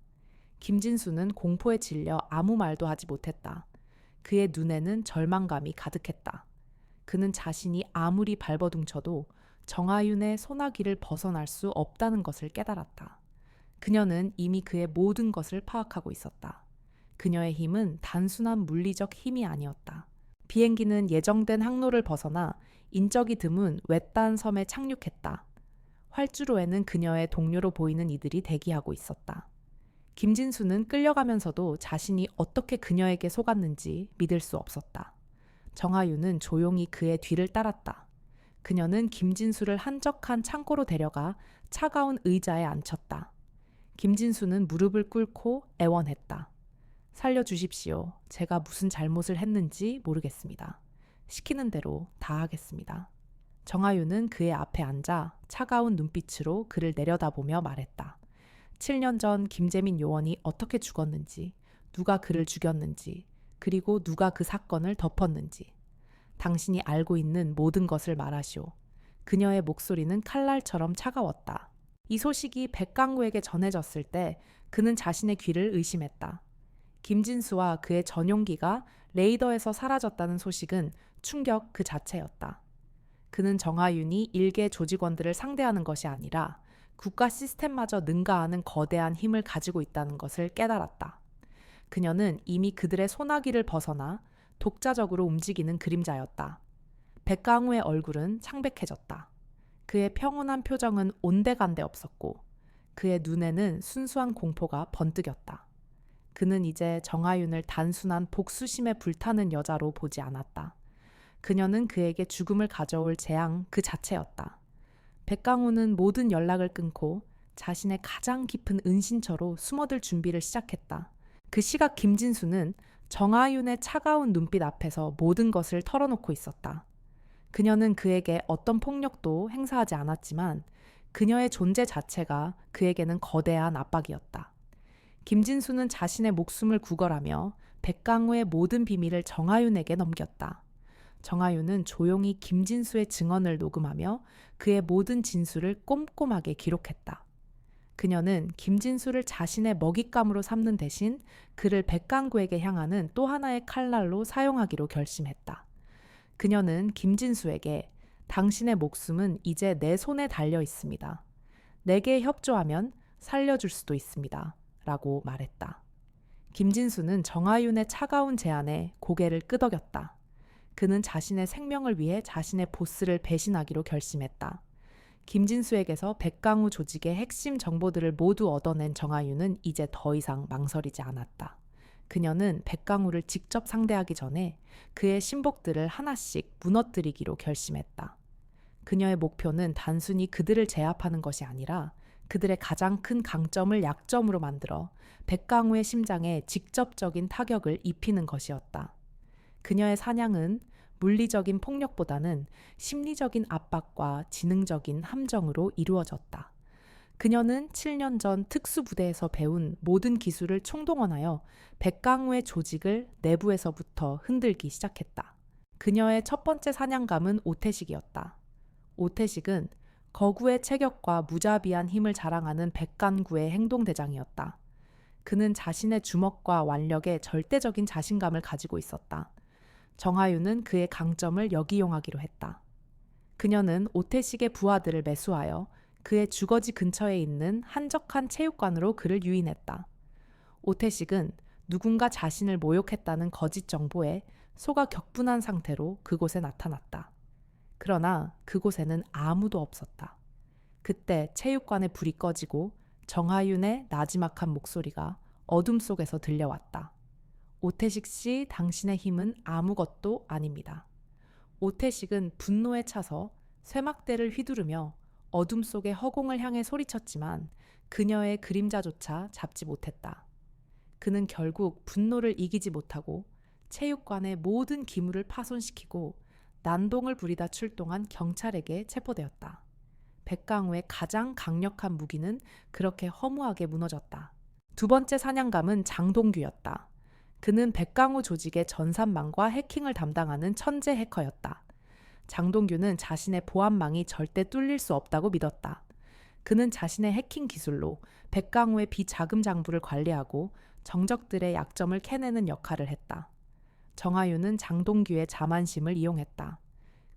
김진수는 공포에 질려 아무 말도 하지 못했다. 그의 눈에는 절망감이 가득했다. 그는 자신이 아무리 발버둥쳐도 정하윤의 소나기를 벗어날 수 없다는 것을 깨달았다. 그녀는 이미 그의 모든 것을 파악하고 있었다. 그녀의 힘은 단순한 물리적 힘이 아니었다. 비행기는 예정된 항로를 벗어나 인적이 드문 외딴 섬에 착륙했다. 활주로에는 그녀의 동료로 보이는 이들이 대기하고 있었다. 김진수는 끌려가면서도 자신이 어떻게 그녀에게 속았는지 믿을 수 없었다. 정하윤은 조용히 그의 뒤를 따랐다. 그녀는 김진수를 한적한 창고로 데려가 차가운 의자에 앉혔다. 김진수는 무릎을 꿇고 애원했다. 살려주십시오. 제가 무슨 잘못을 했는지 모르겠습니다. 시키는 대로 다 하겠습니다. 정하윤은 그의 앞에 앉아 차가운 눈빛으로 그를 내려다보며 말했다. 7년 전 김재민 요원이 어떻게 죽었는지, 누가 그를 죽였는지, 그리고 누가 그 사건을 덮었는지 당신이 알고 있는 모든 것을 말하시오. 그녀의 목소리는 칼날처럼 차가웠다. 이 소식이 백강우에게 전해졌을 때 그는 자신의 귀를 의심했다. 김진수와 그의 전용기가 레이더에서 사라졌다는 소식은 충격 그 자체였다. 그는 정하윤이 일개 조직원들을 상대하는 것이 아니라 국가 시스템마저 능가하는 거대한 힘을 가지고 있다는 것을 깨달았다. 그녀는 이미 그들의 소나기를 벗어나 독자적으로 움직이는 그림자였다. 백강우의 얼굴은 창백해졌다. 그의 평온한 표정은 온데간데 없었고 그의 눈에는 순수한 공포가 번뜩였다. 그는 이제 정하윤을 단순한 복수심에 불타는 여자로 보지 않았다. 그녀는 그에게 죽음을 가져올 재앙 그 자체였다. 백강우는 모든 연락을 끊고 자신의 가장 깊은 은신처로 숨어들 준비를 시작했다. 그 시각 김진수는 정하윤의 차가운 눈빛 앞에서 모든 것을 털어놓고 있었다. 그녀는 그에게 어떤 폭력도 행사하지 않았지만 그녀의 존재 자체가 그에게는 거대한 압박이었다. 김진수는 자신의 목숨을 구걸하며 백강우의 모든 비밀을 정하윤에게 넘겼다. 정하윤은 조용히 김진수의 증언을 녹음하며 그의 모든 진술을 꼼꼼하게 기록했다. 그녀는 김진수를 자신의 먹잇감으로 삼는 대신 그를 백강구에게 향하는 또 하나의 칼날로 사용하기로 결심했다. 그녀는 김진수에게 당신의 목숨은 이제 내 손에 달려 있습니다. 내게 협조하면 살려줄 수도 있습니다. 라고 말했다. 김진수는 정하윤의 차가운 제안에 고개를 끄덕였다. 그는 자신의 생명을 위해 자신의 보스를 배신하기로 결심했다. 김진수에게서 백강우 조직의 핵심 정보들을 모두 얻어낸 정하윤은 이제 더 이상 망설이지 않았다. 그녀는 백강우를 직접 상대하기 전에 그의 신복들을 하나씩 무너뜨리기로 결심했다. 그녀의 목표는 단순히 그들을 제압하는 것이 아니라 그들의 가장 큰 강점을 약점으로 만들어 백강우의 심장에 직접적인 타격을 입히는 것이었다. 그녀의 사냥은 물리적인 폭력보다는 심리적인 압박과 지능적인 함정으로 이루어졌다. 그녀는 7년 전 특수부대에서 배운 모든 기술을 총동원하여 백강우의 조직을 내부에서부터 흔들기 시작했다. 그녀의 첫 번째 사냥감은 오태식이었다. 오태식은 거구의 체격과 무자비한 힘을 자랑하는 백간구의 행동대장이었다. 그는 자신의 주먹과腕력에 절대적인 자신감을 가지고 있었다. 정하윤은 그의 강점을 역이용하기로 했다. 그녀는 오태식의 부하들을 매수하여 그의 주거지 근처에 있는 한적한 체육관으로 그를 유인했다. 오태식은 누군가 자신을 모욕했다는 거짓 정보에 속아 격분한 상태로 그곳에 나타났다. 그러나 그곳에는 아무도 없었다. 그때 체육관의 불이 꺼지고 정하윤의 나지막한 목소리가 어둠 속에서 들려왔다. 오태식 씨, 당신의 힘은 아무것도 아닙니다. 오태식은 분노에 차서 쇠막대를 휘두르며 어둠 속의 허공을 향해 소리쳤지만 그녀의 그림자조차 잡지 못했다. 그는 결국 분노를 이기지 못하고 체육관의 모든 기물을 파손시키고 난동을 부리다 출동한 경찰에게 체포되었다. 백강우의 가장 강력한 무기는 그렇게 허무하게 무너졌다. 두 번째 사냥감은 장동규였다. 그는 백강우 조직의 전산망과 해킹을 담당하는 천재 해커였다. 장동규는 자신의 보안망이 절대 뚫릴 수 없다고 믿었다. 그는 자신의 해킹 기술로 백강우의 비자금 장부를 관리하고 정적들의 약점을 캐내는 역할을 했다. 정하윤은 장동규의 자만심을 이용했다.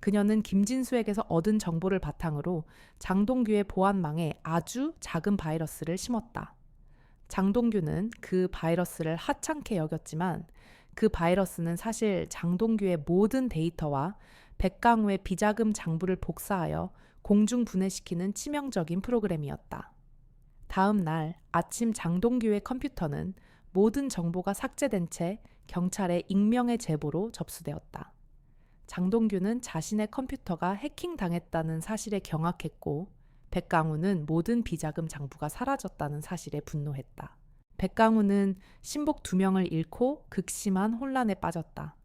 그녀는 김진수에게서 얻은 정보를 바탕으로 장동규의 보안망에 아주 작은 바이러스를 심었다. 장동규는 그 바이러스를 하찮게 여겼지만 그 바이러스는 사실 장동규의 모든 데이터와 백강우의 비자금 장부를 복사하여 공중 분해시키는 치명적인 프로그램이었다. 다음 날 아침 장동규의 컴퓨터는 모든 정보가 삭제된 채 경찰의 익명의 제보로 접수되었다. 장동규는 자신의 컴퓨터가 해킹당했다는 사실에 경악했고 백강우는 모든 비자금 장부가 사라졌다는 사실에 분노했다. 백강우는 신복 2명을 잃고 극심한 혼란에 빠졌다.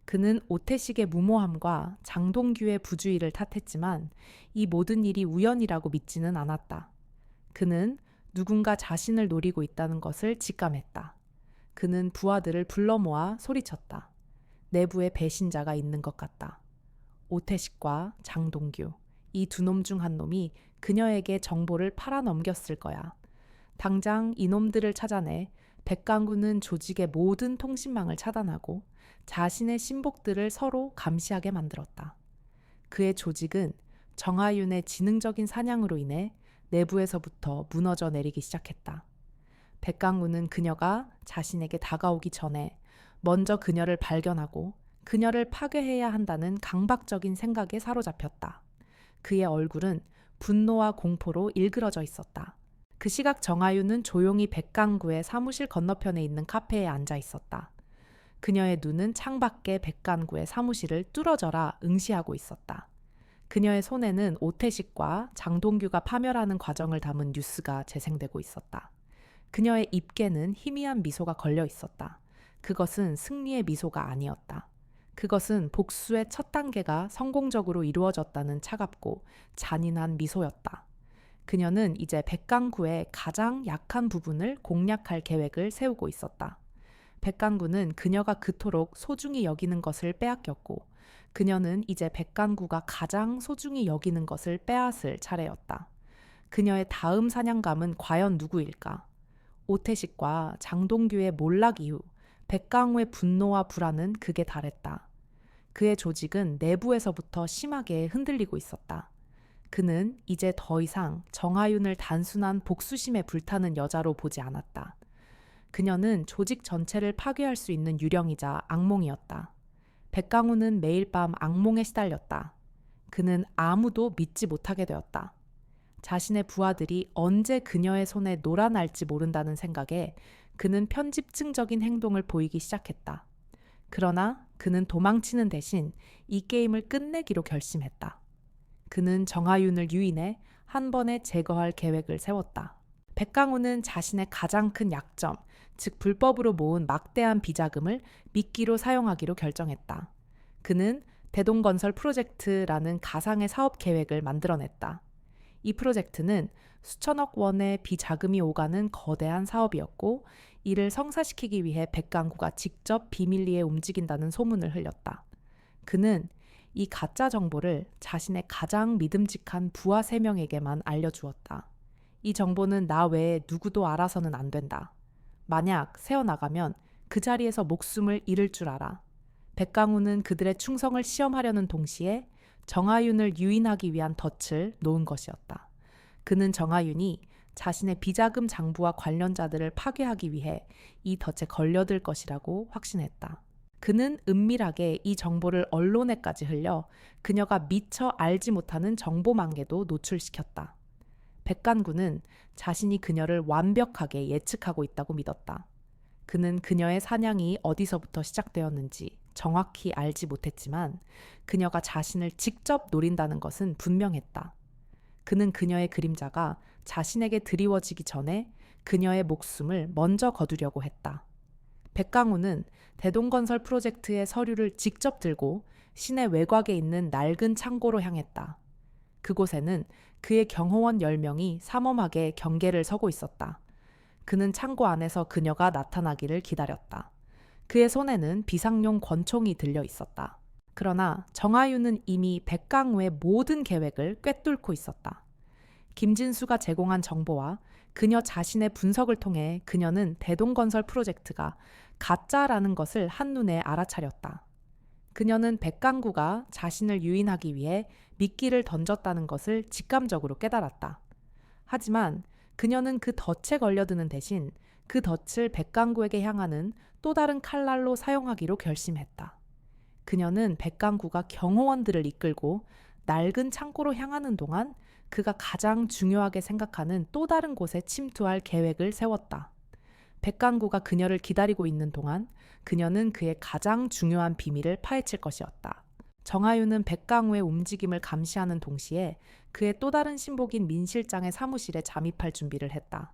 그는 오태식의 무모함과 장동규의 부주의를 탓했지만 이 모든 일이 우연이라고 믿지는 않았다. 그는 누군가 자신을 노리고 있다는 것을 직감했다. 그는 부하들을 불러 모아 소리쳤다. 내부에 배신자가 있는 것 같다. 오태식과 장동규, 이 두 놈 중 한 놈이 그녀에게 정보를 팔아넘겼을 거야. 당장 이놈들을 찾아내 백강구는 조직의 모든 통신망을 차단하고 자신의 신복들을 서로 감시하게 만들었다. 그의 조직은 정하윤의 지능적인 사냥으로 인해 내부에서부터 무너져 내리기 시작했다. 백강구는 그녀가 자신에게 다가오기 전에 먼저 그녀를 발견하고 그녀를 파괴해야 한다는 강박적인 생각에 사로잡혔다. 그의 얼굴은 분노와 공포로 일그러져 있었다. 그 시각 정하윤은 조용히 백강구의 사무실 건너편에 있는 카페에 앉아 있었다. 그녀의 눈은 창밖에 백강구의 사무실을 뚫어져라 응시하고 있었다. 그녀의 손에는 오태식과 장동규가 파멸하는 과정을 담은 뉴스가 재생되고 있었다. 그녀의 입계는 희미한 미소가 걸려 있었다. 그것은 승리의 미소가 아니었다. 그것은 복수의 첫 단계가 성공적으로 이루어졌다는 차갑고 잔인한 미소였다. 그녀는 이제 백강구의 가장 약한 부분을 공략할 계획을 세우고 있었다. 백강구는 그녀가 그토록 소중히 여기는 것을 빼앗겼고 그녀는 이제 백강구가 가장 소중히 여기는 것을 빼앗을 차례였다. 그녀의 다음 사냥감은 과연 누구일까? 오태식과 장동규의 몰락 이후 백강우의 분노와 불안은 극에 달했다. 그의 조직은 내부에서부터 심하게 흔들리고 있었다. 그는 이제 더 이상 정하윤을 단순한 복수심에 불타는 여자로 보지 않았다. 그녀는 조직 전체를 파괴할 수 있는 유령이자 악몽이었다. 백강우는 매일 밤 악몽에 시달렸다. 그는 아무도 믿지 못하게 되었다. 자신의 부하들이 언제 그녀의 손에 놀아날지 모른다는 생각에 그는 편집증적인 행동을 보이기 시작했다. 그러나 그는 도망치는 대신 이 게임을 끝내기로 결심했다. 그는 정하윤을 유인해 한 번에 제거할 계획을 세웠다. 백강우는 자신의 가장 큰 약점, 즉 불법으로 모은 막대한 비자금을 미끼로 사용하기로 결정했다. 그는 대동건설 프로젝트라는 가상의 사업 계획을 만들어냈다. 이 프로젝트는 수천억 원의 비자금이 오가는 거대한 사업이었고 이를 성사시키기 위해 백강구가 직접 비밀리에 움직인다는 소문을 흘렸다. 그는 이 가짜 정보를 자신의 가장 믿음직한 부하 3명에게만 알려주었다. 이 정보는 나 외에 누구도 알아서는 안 된다. 만약 새어나가면 그 자리에서 목숨을 잃을 줄 알아. 백강우는 그들의 충성을 시험하려는 동시에 정하윤을 유인하기 위한 덫을 놓은 것이었다. 그는 정하윤이 자신의 비자금 장부와 관련자들을 파괴하기 위해 이 덫에 걸려들 것이라고 확신했다. 그는 은밀하게 이 정보를 언론에까지 흘려 그녀가 미처 알지 못하는 정보망개도 노출시켰다. 백간구는 자신이 그녀를 완벽하게 예측하고 있다고 믿었다. 그는 그녀의 사냥이 어디서부터 시작되었는지 정확히 알지 못했지만 그녀가 자신을 직접 노린다는 것은 분명했다. 그는 그녀의 그림자가 자신에게 드리워지기 전에 그녀의 목숨을 먼저 거두려고 했다. 백강우는 대동건설 프로젝트의 서류를 직접 들고 시내 외곽에 있는 낡은 창고로 향했다. 그곳에는 그의 경호원 10명이 삼엄하게 경계를 서고 있었다. 그는 창고 안에서 그녀가 나타나기를 기다렸다. 그의 손에는 비상용 권총이 들려 있었다. 그러나 정하윤은 이미 백강우의 모든 계획을 꿰뚫고 있었다. 김진수가 제공한 정보와 그녀 자신의 분석을 통해 그녀는 대동건설 프로젝트가 가짜라는 것을 한눈에 알아차렸다. 그녀는 백강구가 자신을 유인하기 위해 미끼를 던졌다는 것을 직감적으로 깨달았다. 하지만 그녀는 그 덫에 걸려드는 대신 그 덫을 백강구에게 향하는 또 다른 칼날로 사용하기로 결심했다. 그녀는 백강구가 경호원들을 이끌고 낡은 창고로 향하는 동안 그가 가장 중요하게 생각하는 또 다른 곳에 침투할 계획을 세웠다. 백강구가 그녀를 기다리고 있는 동안 그녀는 그의 가장 중요한 비밀을 파헤칠 것이었다. 정하윤은 백강우의 움직임을 감시하는 동시에 그의 또 다른 신복인 민 실장의 사무실에 잠입할 준비를 했다.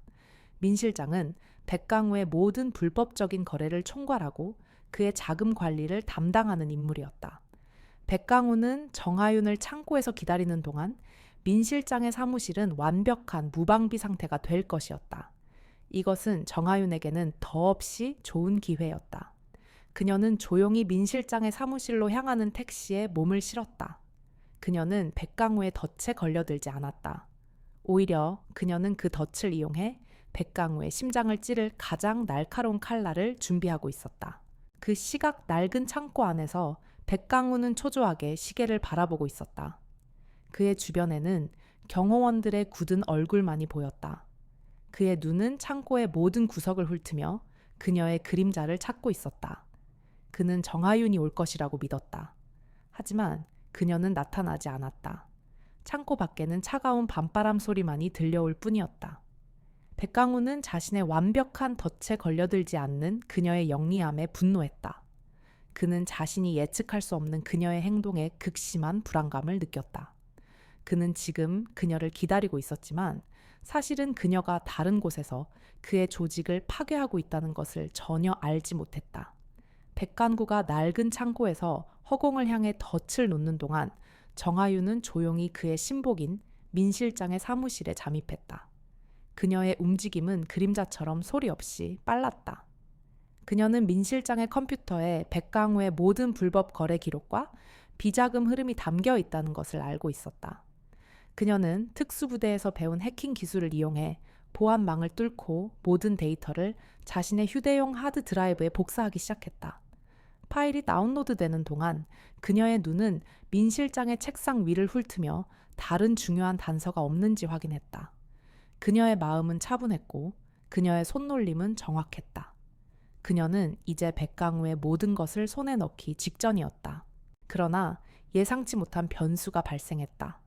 민 실장은 백강우의 모든 불법적인 거래를 총괄하고 그의 자금 관리를 담당하는 인물이었다. 백강우는 정하윤을 창고에서 기다리는 동안 민 실장의 사무실은 완벽한 무방비 상태가 될 것이었다. 이것은 정하윤에게는 더없이 좋은 기회였다. 그녀는 조용히 민 실장의 사무실로 향하는 택시에 몸을 실었다. 그녀는 백강우의 덫에 걸려들지 않았다. 오히려 그녀는 그 덫을 이용해 백강우의 심장을 찌를 가장 날카로운 칼날을 준비하고 있었다. 그 시각 낡은 창고 안에서 백강우는 초조하게 시계를 바라보고 있었다. 그의 주변에는 경호원들의 굳은 얼굴만이 보였다. 그의 눈은 창고의 모든 구석을 훑으며 그녀의 그림자를 찾고 있었다. 그는 정하윤이 올 것이라고 믿었다. 하지만 그녀는 나타나지 않았다. 창고 밖에는 차가운 밤바람 소리만이 들려올 뿐이었다. 백강우는 자신의 완벽한 덫에 걸려들지 않는 그녀의 영리함에 분노했다. 그는 자신이 예측할 수 없는 그녀의 행동에 극심한 불안감을 느꼈다. 그는 지금 그녀를 기다리고 있었지만 사실은 그녀가 다른 곳에서 그의 조직을 파괴하고 있다는 것을 전혀 알지 못했다. 백간구가 낡은 창고에서 허공을 향해 덫을 놓는 동안 정하윤은 조용히 그의 신복인 민 실장의 사무실에 잠입했다. 그녀의 움직임은 그림자처럼 소리 없이 빨랐다. 그녀는 민 실장의 컴퓨터에 백강우의 모든 불법 거래 기록과 비자금 흐름이 담겨 있다는 것을 알고 있었다. 그녀는 특수부대에서 배운 해킹 기술을 이용해 보안망을 뚫고 모든 데이터를 자신의 휴대용 하드 드라이브에 복사하기 시작했다. 파일이 다운로드되는 동안 그녀의 눈은 민 실장의 책상 위를 훑으며 다른 중요한 단서가 없는지 확인했다. 그녀의 마음은 차분했고 그녀의 손놀림은 정확했다. 그녀는 이제 백강우의 모든 것을 손에 넣기 직전이었다. 그러나 예상치 못한 변수가 발생했다.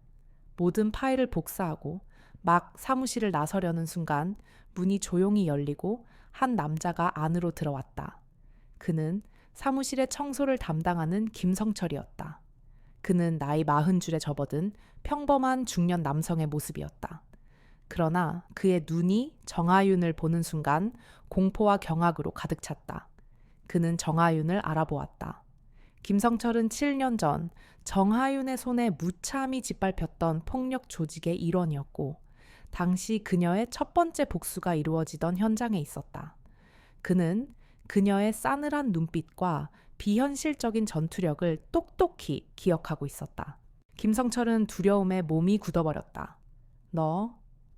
모든 파일을 복사하고 막 사무실을 나서려는 순간 문이 조용히 열리고 한 남자가 안으로 들어왔다. 그는 사무실의 청소를 담당하는 김성철이었다. 그는 나이 40줄에 접어든 평범한 중년 남성의 모습이었다. 그러나 그의 눈이 정하윤을 보는 순간 공포와 경악으로 가득 찼다. 그는 정하윤을 알아보았다. 김성철은 7년 전 정하윤의 손에 무참히 짓밟혔던 폭력 조직의 일원이었고 당시 그녀의 첫 번째 복수가 이루어지던 현장에 있었다. 그는 그녀의 싸늘한 눈빛과 비현실적인 전투력을 똑똑히 기억하고 있었다. 김성철은 두려움에 몸이 굳어버렸다.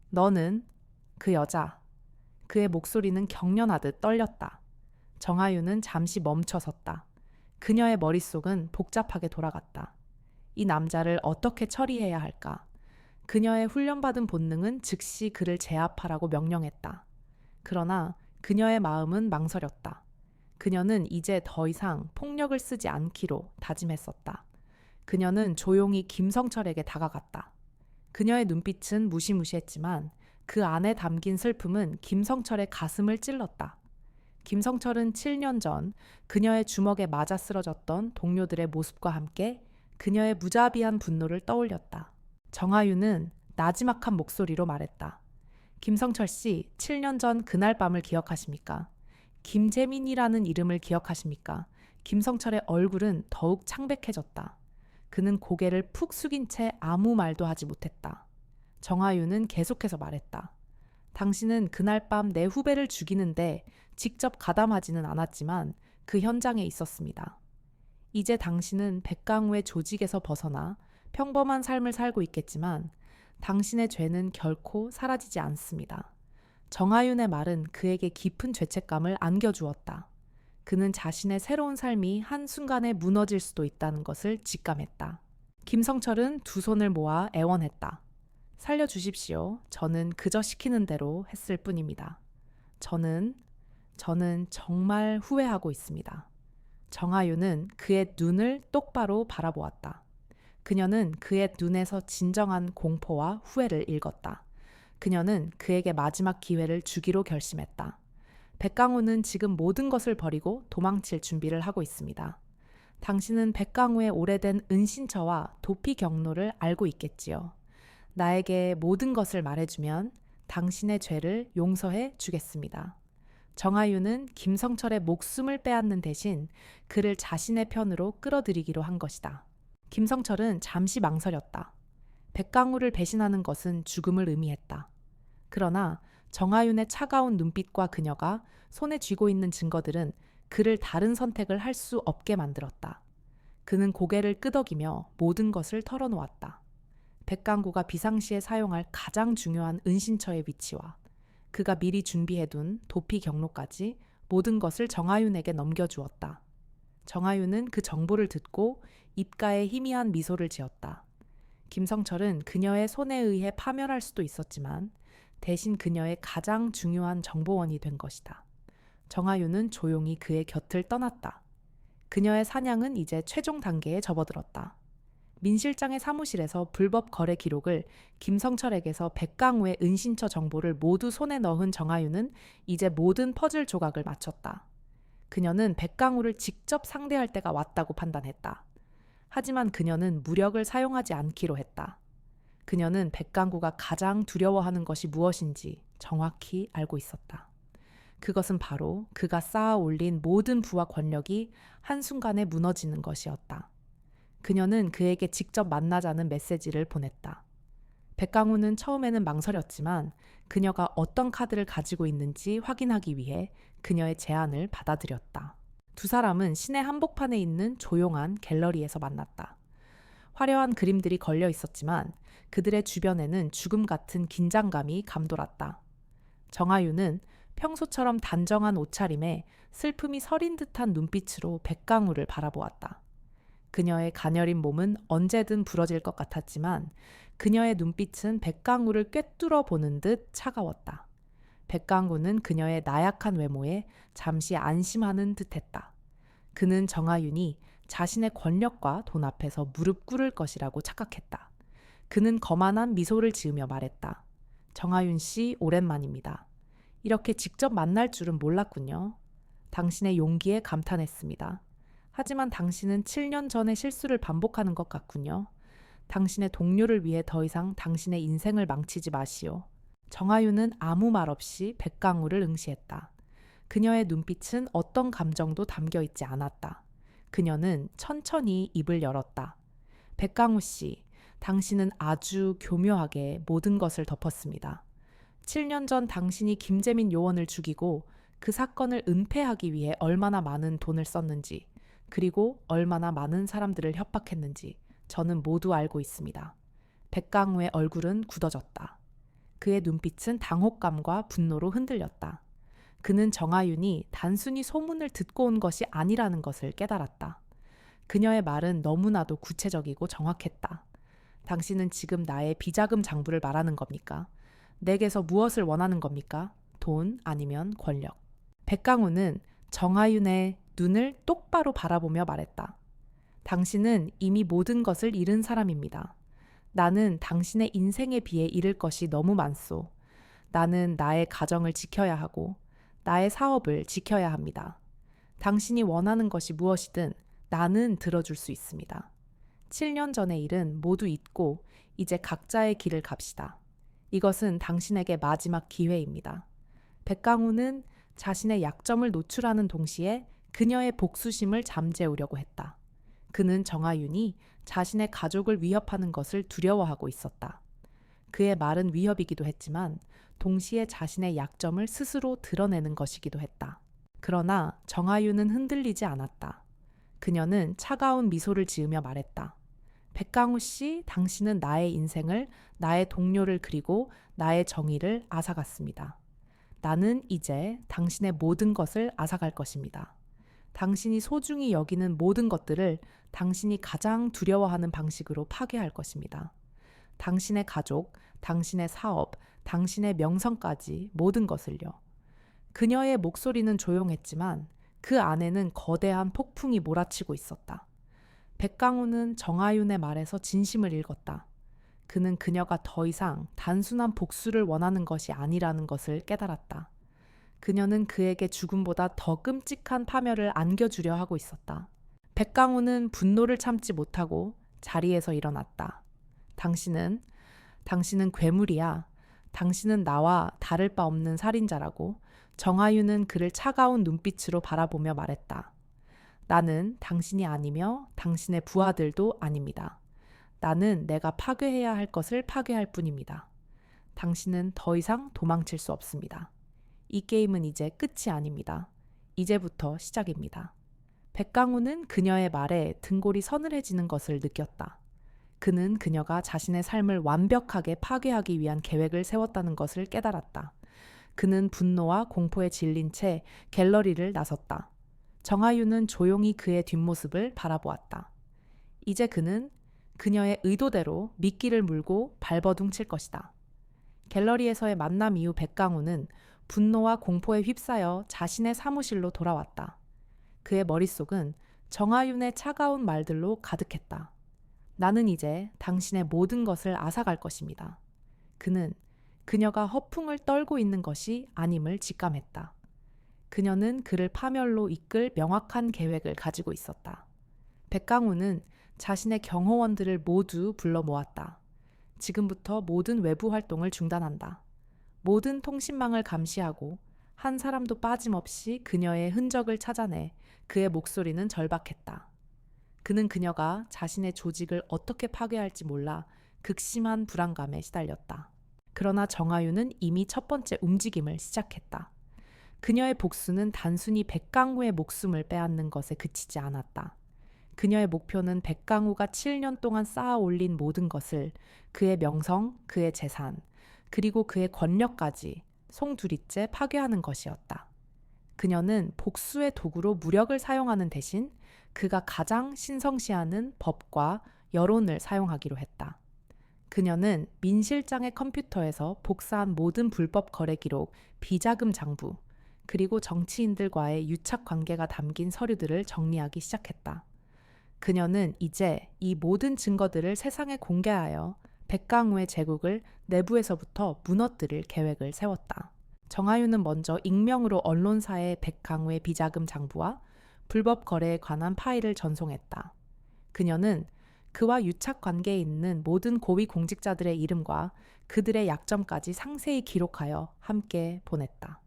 너는 그 여자. 그의 목소리는 경련하듯 떨렸다. 정하윤은 잠시 멈춰섰다. 그녀의 머릿속은 복잡하게 돌아갔다. 이 남자를 어떻게 처리해야 할까? 그녀의 훈련받은 본능은 즉시 그를 제압하라고 명령했다. 그러나 그녀의 마음은 망설였다. 그녀는 이제 더 이상 폭력을 쓰지 않기로 다짐했었다. 그녀는 조용히 김성철에게 다가갔다. 그녀의 눈빛은 무시무시했지만 그 안에 담긴 슬픔은 김성철의 가슴을 찔렀다. 김성철은 7년 전 그녀의 주먹에 맞아 쓰러졌던 동료들의 모습과 함께 그녀의 무자비한 분노를 떠올렸다. 정하윤은 나지막한 목소리로 말했다. 김성철 씨, 7년 전 그날 밤을 기억하십니까? 김재민이라는 이름을 기억하십니까? 김성철의 얼굴은 더욱 창백해졌다. 그는 고개를 푹 숙인 채 아무 말도 하지 못했다. 정하윤은 계속해서 말했다. 당신은 그날 밤 내 후배를 죽이는데 직접 가담하지는 않았지만 그 현장에 있었습니다. 이제 당신은 백강우의 조직에서 벗어나 평범한 삶을 살고 있겠지만 당신의 죄는 결코 사라지지 않습니다. 정하윤의 말은 그에게 깊은 죄책감을 안겨주었다. 그는 자신의 새로운 삶이 한순간에 무너질 수도 있다는 것을 직감했다. 김성철은 두 손을 모아 애원했다. 살려주십시오. 저는 그저 시키는 대로 했을 뿐입니다. 저는 정말 후회하고 있습니다. 정하윤은 그의 눈을 똑바로 바라보았다. 그녀는 그의 눈에서 진정한 공포와 후회를 읽었다. 그녀는 그에게 마지막 기회를 주기로 결심했다. 백강우는 지금 모든 것을 버리고 도망칠 준비를 하고 있습니다. 당신은 백강우의 오래된 은신처와 도피 경로를 알고 있겠지요. 나에게 모든 것을 말해주면 당신의 죄를 용서해 주겠습니다. 정하윤은 김성철의 목숨을 빼앗는 대신 그를 자신의 편으로 끌어들이기로 한 것이다. 김성철은 잠시 망설였다. 백강우를 배신하는 것은 죽음을 의미했다. 그러나 정하윤의 차가운 눈빛과 그녀가 손에 쥐고 있는 증거들은 그를 다른 선택을 할 수 없게 만들었다. 그는 고개를 끄덕이며 모든 것을 털어놓았다. 백강구가 비상시에 사용할 가장 중요한 은신처의 위치와 그가 미리 준비해둔 도피 경로까지 모든 것을 정하윤에게 넘겨주었다. 정하윤은 그 정보를 듣고 입가에 희미한 미소를 지었다. 김성철은 그녀의 손에 의해 파멸할 수도 있었지만 대신 그녀의 가장 중요한 정보원이 된 것이다. 정하윤은 조용히 그의 곁을 떠났다. 그녀의 사냥은 이제 최종 단계에 접어들었다. 민 실장의 사무실에서 불법 거래 기록을 김성철에게서 백강우의 은신처 정보를 모두 손에 넣은 정하윤은 이제 모든 퍼즐 조각을 맞췄다. 그녀는 백강우를 직접 상대할 때가 왔다고 판단했다. 하지만 그녀는 무력을 사용하지 않기로 했다. 그녀는 백강구가 가장 두려워하는 것이 무엇인지 정확히 알고 있었다. 그것은 바로 그가 쌓아 올린 모든 부와 권력이 한순간에 무너지는 것이었다. 그녀는 그에게 직접 만나자는 메시지를 보냈다. 백강우는 처음에는 망설였지만 그녀가 어떤 카드를 가지고 있는지 확인하기 위해 그녀의 제안을 받아들였다. 두 사람은 시내 한복판에 있는 조용한 갤러리에서 만났다. 화려한 그림들이 걸려 있었지만 그들의 주변에는 죽음 같은 긴장감이 감돌았다. 정하윤은 평소처럼 단정한 옷차림에 슬픔이 서린 듯한 눈빛으로 백강우를 바라보았다. 그녀의 가녀린 몸은 언제든 부러질 것 같았지만 그녀의 눈빛은 백강우를 꿰뚫어 보는 듯 차가웠다. 백강우는 그녀의 나약한 외모에 잠시 안심하는 듯했다. 그는 정하윤이 자신의 권력과 돈 앞에서 무릎 꿇을 것이라고 착각했다. 그는 거만한 미소를 지으며 말했다. 정하윤 씨, 오랜만입니다. 이렇게 직접 만날 줄은 몰랐군요. 당신의 용기에 감탄했습니다. 하지만 당신은 7년 전의 실수를 반복하는 것 같군요. 당신의 동료를 위해 더 이상 당신의 인생을 망치지 마시오. 정하윤은 아무 말 없이 백강우를 응시했다. 그녀의 눈빛은 어떤 감정도 담겨 있지 않았다. 그녀는 천천히 입을 열었다. 백강우 씨, 당신은 아주 교묘하게 모든 것을 덮었습니다. 7년 전 당신이 김재민 요원을 죽이고 그 사건을 은폐하기 위해 얼마나 많은 돈을 썼는지 그리고 얼마나 많은 사람들을 협박했는지 저는 모두 알고 있습니다. 백강우의 얼굴은 굳어졌다. 그의 눈빛은 당혹감과 분노로 흔들렸다. 그는 정아윤이 단순히 소문을 듣고 온 것이 아니라는 것을 깨달았다. 그녀의 말은 너무나도 구체적이고 정확했다. 당신은 지금 나의 비자금 장부를 말하는 겁니까? 내게서 무엇을 원하는 겁니까? 돈 아니면 권력. 백강우는 정아윤의 눈을 똑바로 바라보며 말했다. 당신은 이미 모든 것을 잃은 사람입니다. 나는 당신의 인생에 비해 잃을 것이 너무 많소. 나는 나의 가정을 지켜야 하고 나의 사업을 지켜야 합니다. 당신이 원하는 것이 무엇이든 나는 들어줄 수 있습니다. 7년 전의 일은 모두 잊고 이제 각자의 길을 갑시다. 이것은 당신에게 마지막 기회입니다. 백강우는 자신의 약점을 노출하는 동시에 그녀의 복수심을 잠재우려고 했다. 그는 정아윤이 자신의 가족을 위협하는 것을 두려워하고 있었다. 그의 말은 위협이기도 했지만 동시에 자신의 약점을 스스로 드러내는 것이기도 했다. 그러나 정아윤은 흔들리지 않았다. 그녀는 차가운 미소를 지으며 말했다. 백강우 씨, 당신은 나의 인생을, 나의 동료를 그리고 나의 정의를 앗아갔습니다. 나는 이제 당신의 모든 것을 앗아갈 것입니다. 당신이 소중히 여기는 모든 것들을 당신이 가장 두려워하는 방식으로 파괴할 것입니다. 당신의 가족, 당신의 사업, 당신의 명성까지 모든 것을요. 그녀의 목소리는 조용했지만 그 안에는 거대한 폭풍이 몰아치고 있었다. 백강우는 정아윤의 말에서 진심을 읽었다. 그는 그녀가 더 이상 단순한 복수를 원하는 것이 아니라는 것을 깨달았다. 그녀는 그에게 죽음보다 더 끔찍한 파멸을 안겨주려 하고 있었다. 백강우는 분노를 참지 못하고 자리에서 일어났다. 당신은 괴물이야. 당신은 나와 다를 바 없는 살인자라고. 정아윤은 그를 차가운 눈빛으로 바라보며 말했다. 나는 당신이 아니며 당신의 부하들도 아닙니다. 나는 내가 파괴해야 할 것을 파괴할 뿐입니다. 당신은 더 이상 도망칠 수 없습니다. 이 게임은 이제 끝이 아닙니다. 이제부터 시작입니다. 백강우는 그녀의 말에 등골이 서늘해지는 것을 느꼈다. 그는 그녀가 자신의 삶을 완벽하게 파괴하기 위한 계획을 세웠다는 것을 깨달았다. 그는 분노와 공포에 질린 채 갤러리를 나섰다. 정아윤은 조용히 그의 뒷모습을 바라보았다. 이제 그는 그녀의 의도대로 미끼를 물고 발버둥 칠 것이다. 갤러리에서의 만남 이후 백강우는 분노와 공포에 휩싸여 자신의 사무실로 돌아왔다. 그의 머릿속은 정아윤의 차가운 말들로 가득했다. 나는 이제 당신의 모든 것을 앗아갈 것입니다. 그는 그녀가 허풍을 떨고 있는 것이 아님을 직감했다. 그녀는 그를 파멸로 이끌 명확한 계획을 가지고 있었다. 백강우는 자신의 경호원들을 모두 불러 모았다. 지금부터 모든 외부 활동을 중단한다. 모든 통신망을 감시하고 한 사람도 빠짐없이 그녀의 흔적을 찾아내 그의 목소리는 절박했다. 그는 그녀가 자신의 조직을 어떻게 파괴할지 몰라 극심한 불안감에 시달렸다. 그러나 정아윤은 이미 첫 번째 움직임을 시작했다. 그녀의 복수는 단순히 백강우의 목숨을 빼앗는 것에 그치지 않았다. 그녀의 목표는 백강우가 7년 동안 쌓아 올린 모든 것을, 그의 명성, 그의 재산, 그리고 그의 권력까지 송두리째 파괴하는 것이었다. 그녀는 복수의 도구로 무력을 사용하는 대신 그가 가장 신성시하는 법과 여론을 사용하기로 했다. 그녀는 민 실장의 컴퓨터에서 복사한 모든 불법 거래 기록, 비자금 장부, 그리고 정치인들과의 유착 관계가 담긴 서류들을 정리하기 시작했다. 그녀는 이제 이 모든 증거들을 세상에 공개하여 백강우의 제국을 내부에서부터 무너뜨릴 계획을 세웠다. 정아윤은 먼저 익명으로 언론사에 백강우의 비자금 장부와 불법 거래에 관한 파일을 전송했다. 그녀는 그와 유착 관계에 있는 모든 고위 공직자들의 이름과 그들의 약점까지 상세히 기록하여 함께 보냈다.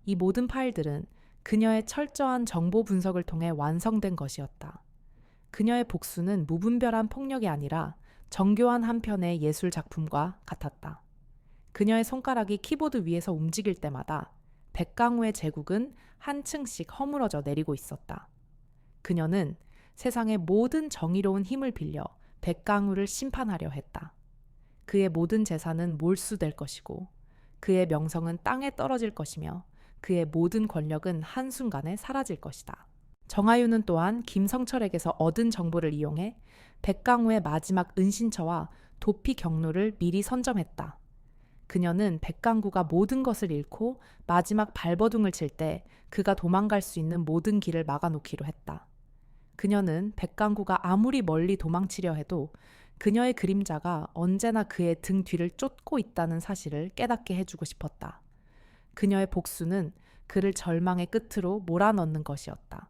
이 모든 파일들은 그녀의 철저한 정보 분석을 통해 완성된 것이었다. 그녀의 복수는 무분별한 폭력이 아니라 정교한 한 편의 예술 작품과 같았다. 그녀의 손가락이 키보드 위에서 움직일 때마다 백강우의 제국은 한 층씩 허물어져 내리고 있었다. 그녀는 세상의 모든 정의로운 힘을 빌려 백강우를 심판하려 했다. 그의 모든 재산은 몰수될 것이고 그의 명성은 땅에 떨어질 것이며 그의 모든 권력은 한순간에 사라질 것이다. 정하윤은 또한 김성철에게서 얻은 정보를 이용해 백강우의 마지막 은신처와 도피 경로를 미리 선점했다. 그녀는 백강구가 모든 것을 잃고 마지막 발버둥을 칠 때 그가 도망갈 수 있는 모든 길을 막아놓기로 했다. 그녀는 백강구가 아무리 멀리 도망치려 해도 그녀의 그림자가 언제나 그의 등 뒤를 쫓고 있다는 사실을 깨닫게 해주고 싶었다. 그녀의 복수는 그를 절망의 끝으로 몰아넣는 것이었다.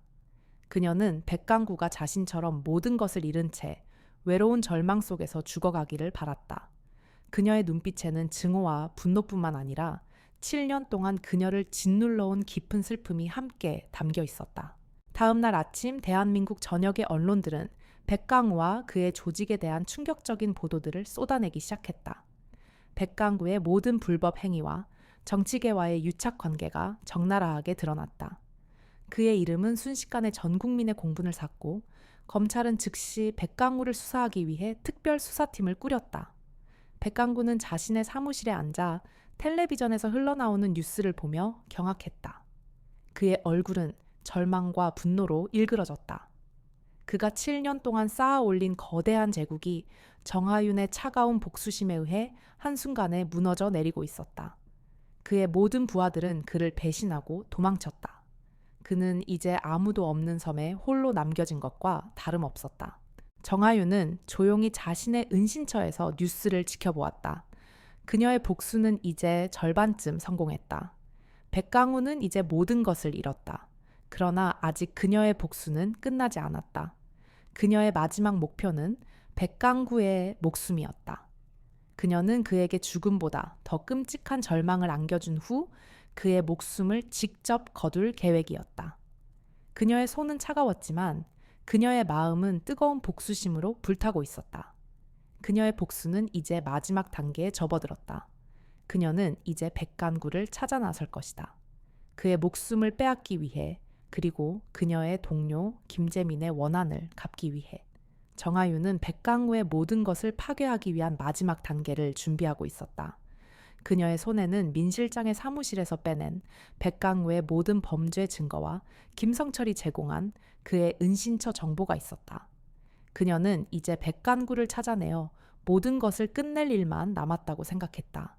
그녀는 백강구가 자신처럼 모든 것을 잃은 채 외로운 절망 속에서 죽어가기를 바랐다. 그녀의 눈빛에는 증오와 분노뿐만 아니라 7년 동안 그녀를 짓눌러온 깊은 슬픔이 함께 담겨 있었다. 다음 날 아침 대한민국 전역의 언론들은 백강우와 그의 조직에 대한 충격적인 보도들을 쏟아내기 시작했다. 백강구의 모든 불법 행위와 정치계와의 유착 관계가 적나라하게 드러났다. 그의 이름은 순식간에 전 국민의 공분을 샀고 검찰은 즉시 백강우를 수사하기 위해 특별 수사팀을 꾸렸다. 백강구는 자신의 사무실에 앉아 텔레비전에서 흘러나오는 뉴스를 보며 경악했다. 그의 얼굴은 절망과 분노로 일그러졌다. 그가 7년 동안 쌓아 올린 거대한 제국이 정하윤의 차가운 복수심에 의해 한순간에 무너져 내리고 있었다. 그의 모든 부하들은 그를 배신하고 도망쳤다. 그는 이제 아무도 없는 섬에 홀로 남겨진 것과 다름없었다. 정하윤은 조용히 자신의 은신처에서 뉴스를 지켜보았다. 그녀의 복수는 이제 절반쯤 성공했다. 백강우는 이제 모든 것을 잃었다. 그러나 아직 그녀의 복수는 끝나지 않았다. 그녀의 마지막 목표는 백강구의 목숨이었다. 그녀는 그에게 죽음보다 더 끔찍한 절망을 안겨준 후 그의 목숨을 직접 거둘 계획이었다. 그녀의 손은 차가웠지만 그녀의 마음은 뜨거운 복수심으로 불타고 있었다. 그녀의 복수는 이제 마지막 단계에 접어들었다. 그녀는 이제 백강구를 찾아 나설 것이다. 그의 목숨을 빼앗기 위해, 그리고 그녀의 동료 김재민의 원한을 갚기 위해. 정하윤은 백강우의 모든 것을 파괴하기 위한 마지막 단계를 준비하고 있었다. 그녀의 손에는 민 실장의 사무실에서 빼낸 백강우의 모든 범죄 증거와 김성철이 제공한 그의 은신처 정보가 있었다. 그녀는 이제 백강구를 찾아내어 모든 것을 끝낼 일만 남았다고 생각했다.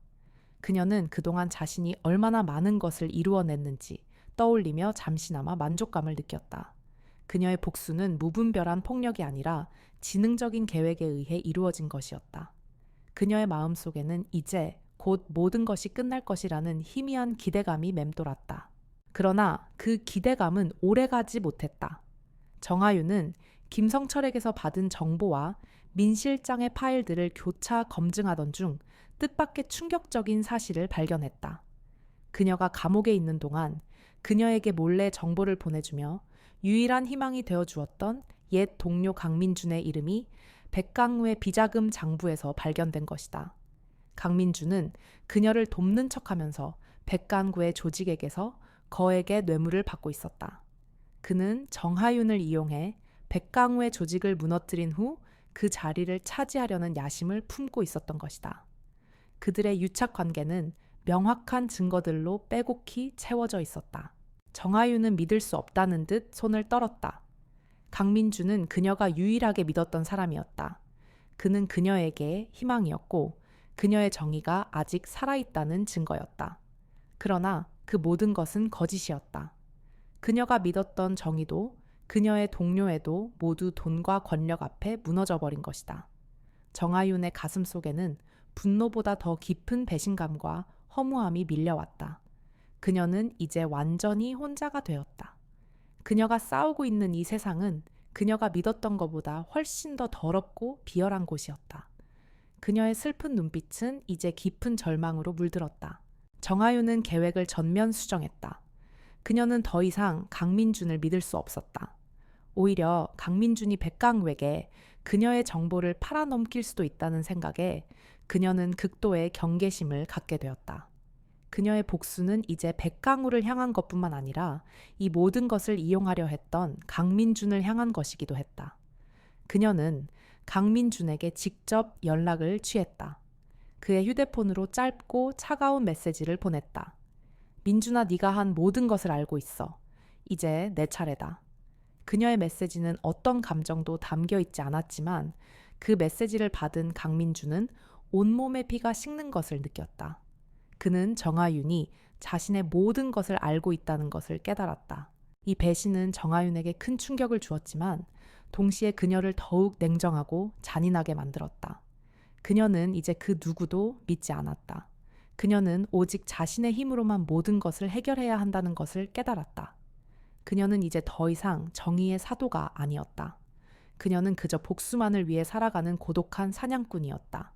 그녀는 그동안 자신이 얼마나 많은 것을 이루어냈는지 떠올리며 잠시나마 만족감을 느꼈다. 그녀의 복수는 무분별한 폭력이 아니라 지능적인 계획에 의해 이루어진 것이었다. 그녀의 마음속에는 이제 곧 모든 것이 끝날 것이라는 희미한 기대감이 맴돌았다. 그러나 그 기대감은 오래가지 못했다. 정하윤은 김성철에게서 받은 정보와 민 실장의 파일들을 교차 검증하던 중 뜻밖의 충격적인 사실을 발견했다. 그녀가 감옥에 있는 동안 그녀에게 몰래 정보를 보내주며 유일한 희망이 되어주었던 옛 동료 강민준의 이름이 백강우의 비자금 장부에서 발견된 것이다. 강민준은 그녀를 돕는 척하면서 백강구의 조직에게서 거액의 뇌물을 받고 있었다. 그는 정하윤을 이용해 백강우의 조직을 무너뜨린 후 그 자리를 차지하려는 야심을 품고 있었던 것이다. 그들의 유착 관계는 명확한 증거들로 빼곡히 채워져 있었다. 정하윤은 믿을 수 없다는 듯 손을 떨었다. 강민주는 그녀가 유일하게 믿었던 사람이었다. 그는 그녀에게 희망이었고 그녀의 정의가 아직 살아있다는 증거였다. 그러나 그 모든 것은 거짓이었다. 그녀가 믿었던 정의도 그녀의 동료애도 모두 돈과 권력 앞에 무너져 버린 것이다. 정하윤의 가슴 속에는 분노보다 더 깊은 배신감과 허무함이 밀려왔다. 그녀는 이제 완전히 혼자가 되었다. 그녀가 싸우고 있는 이 세상은 그녀가 믿었던 것보다 훨씬 더 더럽고 비열한 곳이었다. 그녀의 슬픈 눈빛은 이제 깊은 절망으로 물들었다. 정하윤은 계획을 전면 수정했다. 그녀는 더 이상 강민준을 믿을 수 없었다. 오히려 강민준이 백강우에게 그녀의 정보를 팔아넘길 수도 있다는 생각에 그녀는 극도의 경계심을 갖게 되었다. 그녀의 복수는 이제 백강우를 향한 것뿐만 아니라 이 모든 것을 이용하려 했던 강민준을 향한 것이기도 했다. 그녀는 강민준에게 직접 연락을 취했다. 그의 휴대폰으로 짧고 차가운 메시지를 보냈다. 민준아, 네가 한 모든 것을 알고 있어. 이제 내 차례다. 그녀의 메시지는 어떤 감정도 담겨 있지 않았지만 그 메시지를 받은 강민준은 온몸의 피가 식는 것을 느꼈다. 그는 정아윤이 자신의 모든 것을 알고 있다는 것을 깨달았다. 이 배신은 정아윤에게 큰 충격을 주었지만 동시에 그녀를 더욱 냉정하고 잔인하게 만들었다. 그녀는 이제 그 누구도 믿지 않았다. 그녀는 오직 자신의 힘으로만 모든 것을 해결해야 한다는 것을 깨달았다. 그녀는 이제 더 이상 정의의 사도가 아니었다. 그녀는 그저 복수만을 위해 살아가는 고독한 사냥꾼이었다.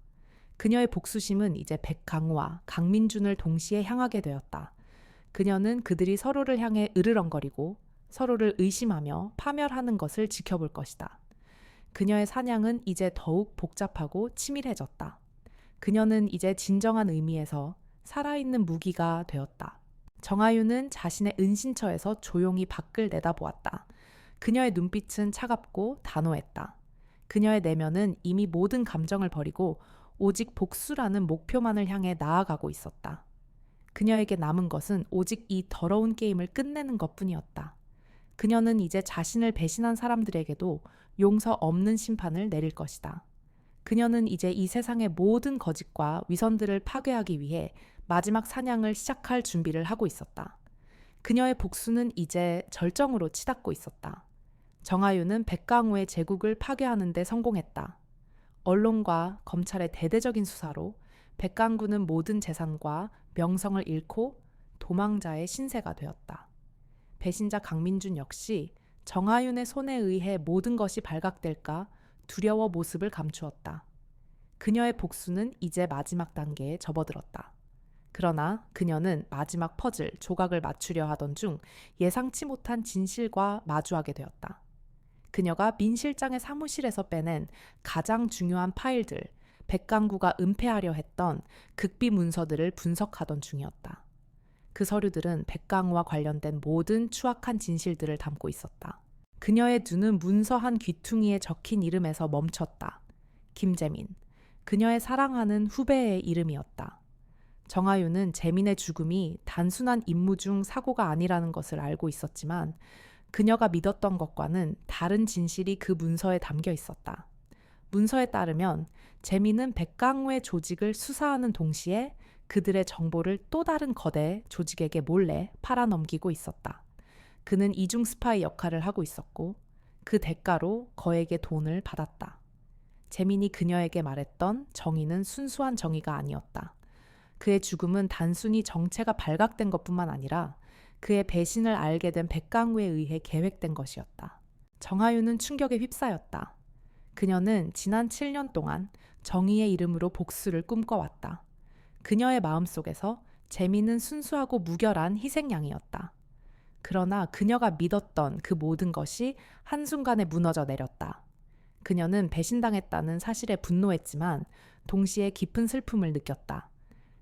그녀의 복수심은 이제 백강우와 강민준을 동시에 향하게 되었다. 그녀는 그들이 서로를 향해 으르렁거리고 서로를 의심하며 파멸하는 것을 지켜볼 것이다. 그녀의 사냥은 이제 더욱 복잡하고 치밀해졌다. 그녀는 이제 진정한 의미에서 살아있는 무기가 되었다. 정아윤은 자신의 은신처에서 조용히 밖을 내다보았다. 그녀의 눈빛은 차갑고 단호했다. 그녀의 내면은 이미 모든 감정을 버리고 오직 복수라는 목표만을 향해 나아가고 있었다. 그녀에게 남은 것은 오직 이 더러운 게임을 끝내는 것뿐이었다. 그녀는 이제 자신을 배신한 사람들에게도 용서 없는 심판을 내릴 것이다. 그녀는 이제 이 세상의 모든 거짓과 위선들을 파괴하기 위해 마지막 사냥을 시작할 준비를 하고 있었다. 그녀의 복수는 이제 절정으로 치닫고 있었다. 정아윤은 백강우의 제국을 파괴하는 데 성공했다. 언론과 검찰의 대대적인 수사로 백강구는 모든 재산과 명성을 잃고 도망자의 신세가 되었다. 배신자 강민준 역시 정아윤의 손에 의해 모든 것이 발각될까 두려워 모습을 감추었다. 그녀의 복수는 이제 마지막 단계에 접어들었다. 그러나 그녀는 마지막 퍼즐 조각을 맞추려 하던 중 예상치 못한 진실과 마주하게 되었다. 그녀가 민 실장의 사무실에서 빼낸 가장 중요한 파일들, 백강구가 은폐하려 했던 극비 문서들을 분석하던 중이었다. 그 서류들은 백강우와 관련된 모든 추악한 진실들을 담고 있었다. 그녀의 눈은 문서 한 귀퉁이에 적힌 이름에서 멈췄다. 김재민, 그녀의 사랑하는 후배의 이름이었다. 정아윤은 재민의 죽음이 단순한 임무 중 사고가 아니라는 것을 알고 있었지만 그녀가 믿었던 것과는 다른 진실이 그 문서에 담겨 있었다. 문서에 따르면 재민은 백강우의 조직을 수사하는 동시에 그들의 정보를 또 다른 거대 조직에게 몰래 팔아넘기고 있었다. 그는 이중 스파이 역할을 하고 있었고 그 대가로 거액의 돈을 받았다. 재민이 그녀에게 말했던 정의는 순수한 정의가 아니었다. 그의 죽음은 단순히 정체가 발각된 것뿐만 아니라 그의 배신을 알게 된 백강우에 의해 계획된 것이었다. 정하윤은 충격에 휩싸였다. 그녀는 지난 7년 동안 정의의 이름으로 복수를 꿈꿔왔다. 그녀의 마음속에서 재민은 순수하고 무결한 희생양이었다. 그러나 그녀가 믿었던 그 모든 것이 한순간에 무너져 내렸다. 그녀는 배신당했다는 사실에 분노했지만 동시에 깊은 슬픔을 느꼈다.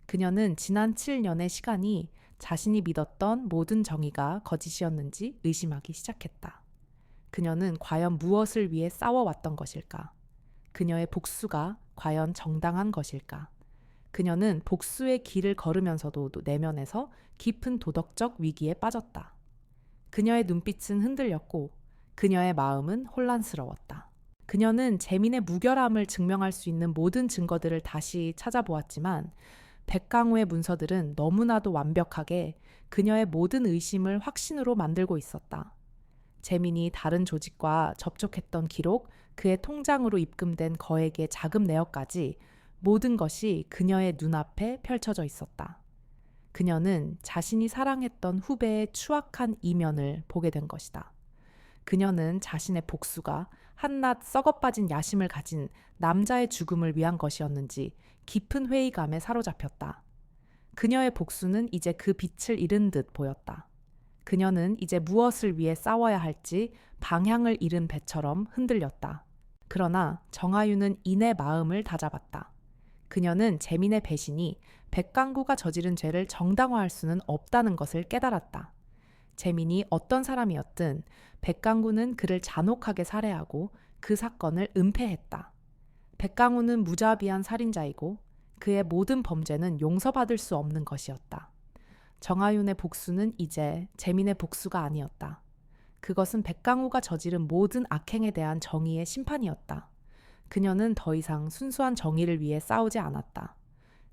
그녀는 지난 7년의 시간이 자신이 믿었던 모든 정의가 거짓이었는지 의심하기 시작했다. 그녀는 과연 무엇을 위해 싸워왔던 것일까? 그녀의 복수가 과연 정당한 것일까? 그녀는 복수의 길을 걸으면서도 내면에서 깊은 도덕적 위기에 빠졌다. 그녀의 눈빛은 흔들렸고 그녀의 마음은 혼란스러웠다. 그녀는 재민의 무결함을 증명할 수 있는 모든 증거들을 다시 찾아보았지만 백강우의 문서들은 너무나도 완벽하게 그녀의 모든 의심을 확신으로 만들고 있었다. 재민이 다른 조직과 접촉했던 기록, 그의 통장으로 입금된 거액의 자금 내역까지 모든 것이 그녀의 눈앞에 펼쳐져 있었다. 그녀는 자신이 사랑했던 후배의 추악한 이면을 보게 된 것이다. 그녀는 자신의 복수가 한낱 썩어빠진 야심을 가진 남자의 죽음을 위한 것이었는지 깊은 회의감에 사로잡혔다. 그녀의 복수는 이제 그 빛을 잃은 듯 보였다. 그녀는 이제 무엇을 위해 싸워야 할지 방향을 잃은 배처럼 흔들렸다. 그러나 정아윤은 이내 마음을 다잡았다. 그녀는 재민의 배신이 백강구가 저지른 죄를 정당화할 수는 없다는 것을 깨달았다. 재민이 어떤 사람이었든 백강구는 그를 잔혹하게 살해하고 그 사건을 은폐했다. 백강우는 무자비한 살인자이고 그의 모든 범죄는 용서받을 수 없는 것이었다. 정하윤의 복수는 이제 재민의 복수가 아니었다. 그것은 백강우가 저지른 모든 악행에 대한 정의의 심판이었다. 그녀는 더 이상 순수한 정의를 위해 싸우지 않았다.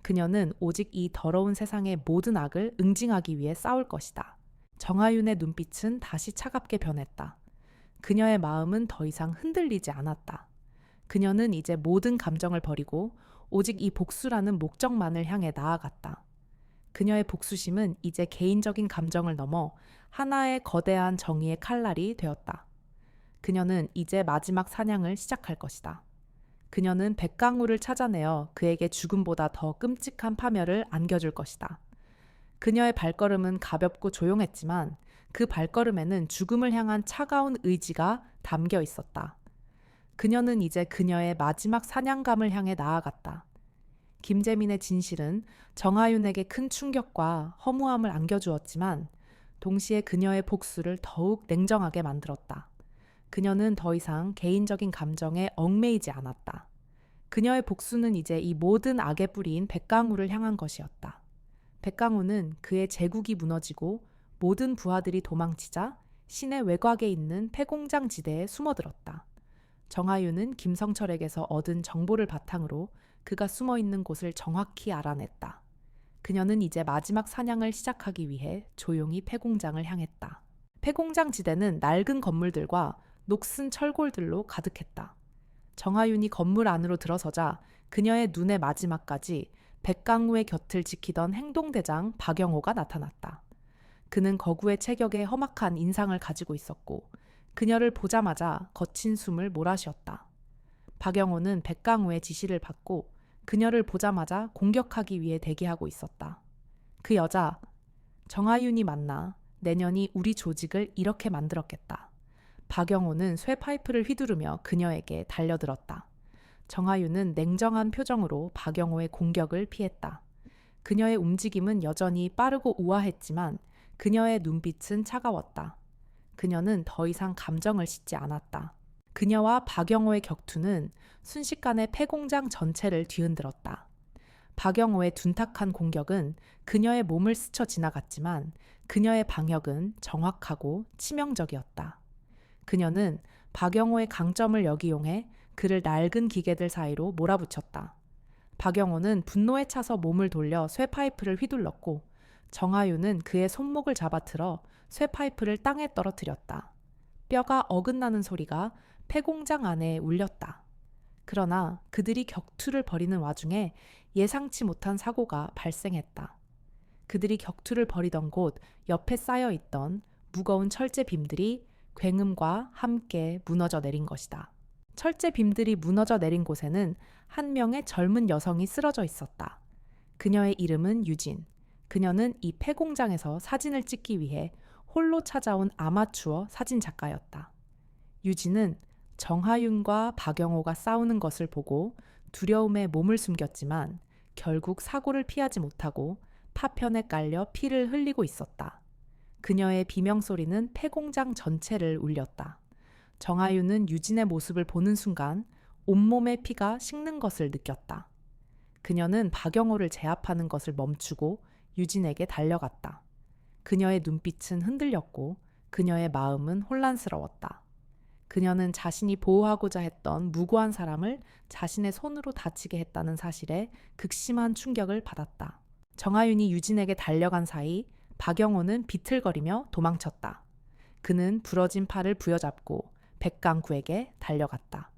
그녀는 오직 이 더러운 세상의 모든 악을 응징하기 위해 싸울 것이다. 정하윤의 눈빛은 다시 차갑게 변했다. 그녀의 마음은 더 이상 흔들리지 않았다. 그녀는 이제 모든 감정을 버리고 오직 이 복수라는 목적만을 향해 나아갔다. 그녀의 복수심은 이제 개인적인 감정을 넘어 하나의 거대한 정의의 칼날이 되었다. 그녀는 이제 마지막 사냥을 시작할 것이다. 그녀는 백강우를 찾아내어 그에게 죽음보다 더 끔찍한 파멸을 안겨줄 것이다. 그녀의 발걸음은 가볍고 조용했지만 그 발걸음에는 죽음을 향한 차가운 의지가 담겨 있었다. 그녀는 이제 그녀의 마지막 사냥감을 향해 나아갔다. 김재민의 진실은 정하윤에게 큰 충격과 허무함을 안겨주었지만 동시에 그녀의 복수를 더욱 냉정하게 만들었다. 그녀는 더 이상 개인적인 감정에 얽매이지 않았다. 그녀의 복수는 이제 이 모든 악의 뿌리인 백강우를 향한 것이었다. 백강우는 그의 제국이 무너지고 모든 부하들이 도망치자 시내 외곽에 있는 폐공장 지대에 숨어들었다. 정하윤은 김성철에게서 얻은 정보를 바탕으로 그가 숨어있는 곳을 정확히 알아냈다. 그녀는 이제 마지막 사냥을 시작하기 위해 조용히 폐공장을 향했다. 폐공장 지대는 낡은 건물들과 녹슨 철골들로 가득했다. 정하윤이 건물 안으로 들어서자 그녀의 눈의 마지막까지 백강우의 곁을 지키던 행동대장 박영호가 나타났다. 그는 거구의 체격에 험악한 인상을 가지고 있었고 그녀를 보자마자 거친 숨을 몰아쉬었다. 박영호는 백강우의 지시를 받고 그녀를 보자마자 공격하기 위해 대기하고 있었다. 그 여자, 정하윤이 맞나 내년이 우리 조직을 이렇게 만들었겠다. 박영호는 쇠파이프를 휘두르며 그녀에게 달려들었다. 정하윤은 냉정한 표정으로 박영호의 공격을 피했다. 그녀의 움직임은 여전히 빠르고 우아했지만 그녀의 눈빛은 차가웠다. 그녀는 더 이상 감정을 싣지 않았다. 그녀와 박영호의 격투는 순식간에 폐공장 전체를 뒤흔들었다. 박영호의 둔탁한 공격은 그녀의 몸을 스쳐 지나갔지만 그녀의 방역은 정확하고 치명적이었다. 그녀는 박영호의 강점을 역이용해 그를 낡은 기계들 사이로 몰아붙였다. 박영호는 분노에 차서 몸을 돌려 쇠파이프를 휘둘렀고 정하윤은 그의 손목을 잡아틀어 쇠파이프를 땅에 떨어뜨렸다. 뼈가 어긋나는 소리가 폐공장 안에 울렸다. 그러나 그들이 격투를 벌이는 와중에 예상치 못한 사고가 발생했다. 그들이 격투를 벌이던 곳 옆에 쌓여 있던 무거운 철제 빔들이 굉음과 함께 무너져 내린 것이다. 철제 빔들이 무너져 내린 곳에는 한 명의 젊은 여성이 쓰러져 있었다. 그녀의 이름은 유진. 그녀는 이 폐공장에서 사진을 찍기 위해 홀로 찾아온 아마추어 사진 작가였다. 유진은 정하윤과 박영호가 싸우는 것을 보고 두려움에 몸을 숨겼지만 결국 사고를 피하지 못하고 파편에 깔려 피를 흘리고 있었다. 그녀의 비명소리는 폐공장 전체를 울렸다. 정하윤은 유진의 모습을 보는 순간 온몸의 피가 식는 것을 느꼈다. 그녀는 박영호를 제압하는 것을 멈추고 유진에게 달려갔다. 그녀의 눈빛은 흔들렸고 그녀의 마음은 혼란스러웠다. 그녀는 자신이 보호하고자 했던 무고한 사람을 자신의 손으로 다치게 했다는 사실에 극심한 충격을 받았다. 정하윤이 유진에게 달려간 사이 박영호는 비틀거리며 도망쳤다. 그는 부러진 팔을 부여잡고 백강구에게 달려갔다.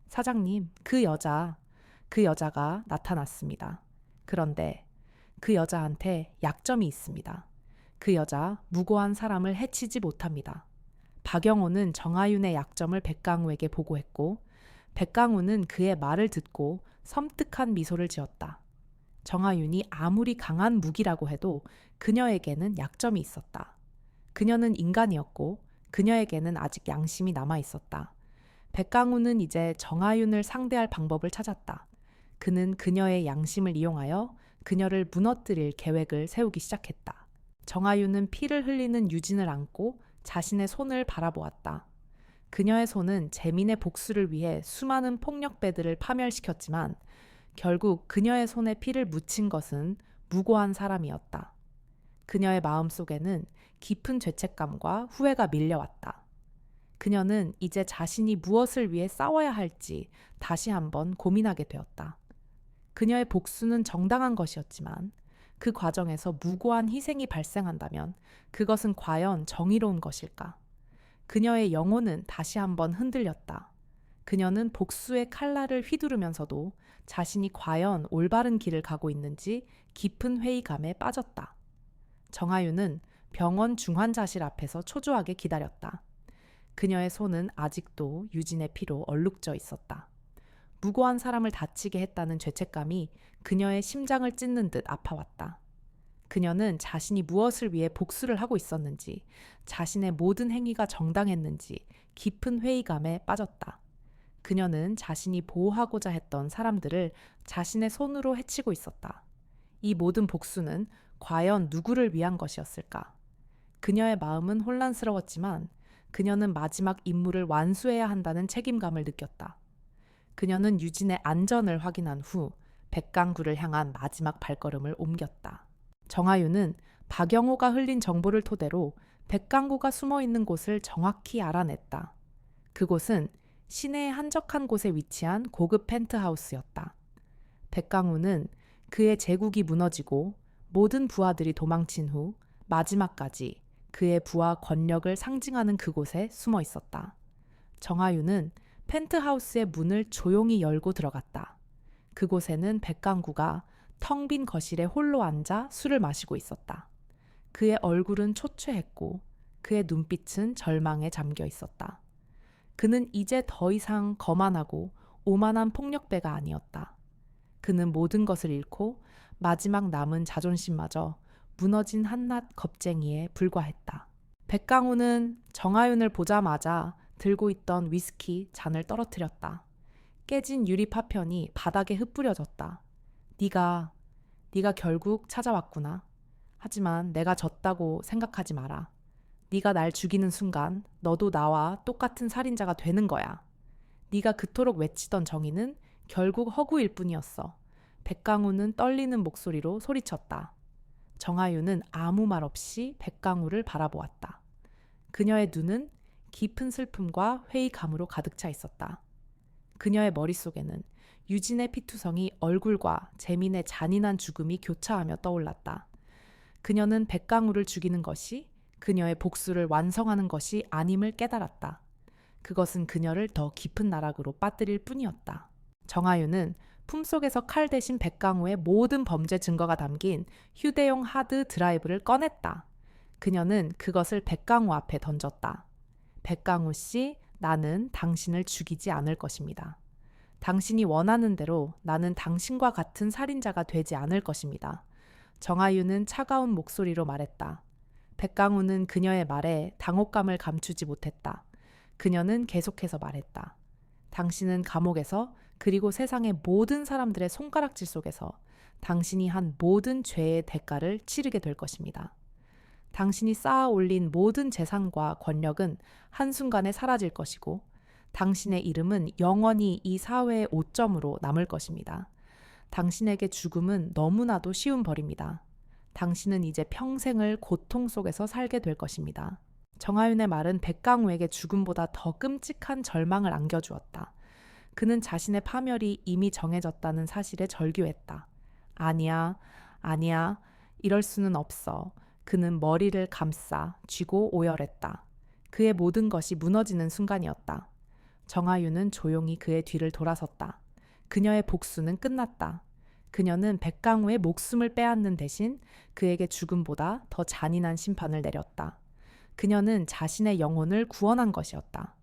사장님, 그 여자가 나타났습니다. 그런데 그 여자한테 약점이 있습니다. 그 여자 무고한 사람을 해치지 못합니다. 박영호는 정하윤의 약점을 백강우에게 보고했고 백강우는 그의 말을 듣고 섬뜩한 미소를 지었다. 정하윤이 아무리 강한 무기라고 해도 그녀에게는 약점이 있었다. 그녀는 인간이었고 그녀에게는 아직 양심이 남아 있었다. 백강우는 이제 정하윤을 상대할 방법을 찾았다. 그는 그녀의 양심을 이용하여 그녀를 무너뜨릴 계획을 세우기 시작했다. 정아유는 피를 흘리는 유진을 안고 자신의 손을 바라보았다. 그녀의 손은 재민의 복수를 위해 수많은 폭력배들을 파멸시켰지만 결국 그녀의 손에 피를 묻힌 것은 무고한 사람이었다. 그녀의 마음속에는 깊은 죄책감과 후회가 밀려왔다. 그녀는 이제 자신이 무엇을 위해 싸워야 할지 다시 한번 고민하게 되었다. 그녀의 복수는 정당한 것이었지만 그 과정에서 무고한 희생이 발생한다면 그것은 과연 정의로운 것일까? 그녀의 영혼은 다시 한번 흔들렸다. 그녀는 복수의 칼날을 휘두르면서도 자신이 과연 올바른 길을 가고 있는지 깊은 회의감에 빠졌다. 정아유는 병원 중환자실 앞에서 초조하게 기다렸다. 그녀의 손은 아직도 유진의 피로 얼룩져 있었다. 무고한 사람을 다치게 했다는 죄책감이 그녀의 심장을 찢는 듯 아파왔다. 그녀는 자신이 무엇을 위해 복수를 하고 있었는지, 자신의 모든 행위가 정당했는지 깊은 회의감에 빠졌다. 그녀는 자신이 보호하고자 했던 사람들을 자신의 손으로 해치고 있었다. 이 모든 복수는 과연 누구를 위한 것이었을까? 그녀의 마음은 혼란스러웠지만 그녀는 마지막 임무를 완수해야 한다는 책임감을 느꼈다. 그녀는 유진의 안전을 확인한 후 백강구를 향한 마지막 발걸음을 옮겼다. 정아유는 박영호가 흘린 정보를 토대로 백강구가 숨어 있는 곳을 정확히 알아냈다. 그곳은 시내의 한적한 곳에 위치한 고급 펜트하우스였다. 백강우는 그의 제국이 무너지고 모든 부하들이 도망친 후 마지막까지 그의 부와 권력을 상징하는 그곳에 숨어 있었다. 정아유는 펜트하우스의 문을 조용히 열고 들어갔다. 그곳에는 백강구가 텅 빈 거실에 홀로 앉아 술을 마시고 있었다. 그의 얼굴은 초췌했고 그의 눈빛은 절망에 잠겨 있었다. 그는 이제 더 이상 거만하고 오만한 폭력배가 아니었다. 그는 모든 것을 잃고 마지막 남은 자존심마저 무너진 한낱 겁쟁이에 불과했다. 백강우는 정아윤을 보자마자 들고 있던 위스키 잔을 떨어뜨렸다. 깨진 유리 파편이 바닥에 흩뿌려졌다. 네가 결국 찾아왔구나. 하지만 내가 졌다고 생각하지 마라. 네가 날 죽이는 순간 너도 나와 똑같은 살인자가 되는 거야. 네가 그토록 외치던 정의는 결국 허구일 뿐이었어. 백강우는 떨리는 목소리로 소리쳤다. 정아유는 아무 말 없이 백강우를 바라보았다. 그녀의 눈은 깊은 슬픔과 회의감으로 가득 차 있었다. 그녀의 머릿속에는 유진의 피투성이 얼굴과 재민의 잔인한 죽음이 교차하며 떠올랐다. 그녀는 백강우를 죽이는 것이 그녀의 복수를 완성하는 것이 아님을 깨달았다. 그것은 그녀를 더 깊은 나락으로 빠뜨릴 뿐이었다. 정아유는 품속에서 칼 대신 백강우의 모든 범죄 증거가 담긴 휴대용 하드 드라이브를 꺼냈다. 그녀는 그것을 백강우 앞에 던졌다. 백강우 씨, 나는 당신을 죽이지 않을 것입니다. 당신이 원하는 대로 나는 당신과 같은 살인자가 되지 않을 것입니다. 정아유는 차가운 목소리로 말했다. 백강우는 그녀의 말에 당혹감을 감추지 못했다. 그녀는 계속해서 말했다. 당신은 감옥에서 그리고 세상의 모든 사람들의 손가락질 속에서 당신이 한 모든 죄의 대가를 치르게 될 것입니다. 당신이 쌓아 올린 모든 재산과 권력은 한순간에 사라질 것이고 당신의 이름은 영원히 이 사회의 오점으로 남을 것입니다. 당신에게 죽음은 너무나도 쉬운 벌입니다. 당신은 이제 평생을 고통 속에서 살게 될 것입니다. 정아윤의 말은 백강우에게 죽음보다 더 끔찍한 절망을 안겨주었다. 그는 자신의 파멸이 이미 정해졌다는 사실에 절규했다. 아니야, 이럴 수는 없어. 그는 머리를 감싸 쥐고 오열했다. 그의 모든 것이 무너지는 순간이었다. 정아유는 조용히 그의 뒤를 돌아섰다. 그녀의 복수는 끝났다. 그녀는 백강우의 목숨을 빼앗는 대신 그에게 죽음보다 더 잔인한 심판을 내렸다. 그녀는 자신의 영혼을 구원한 것이었다.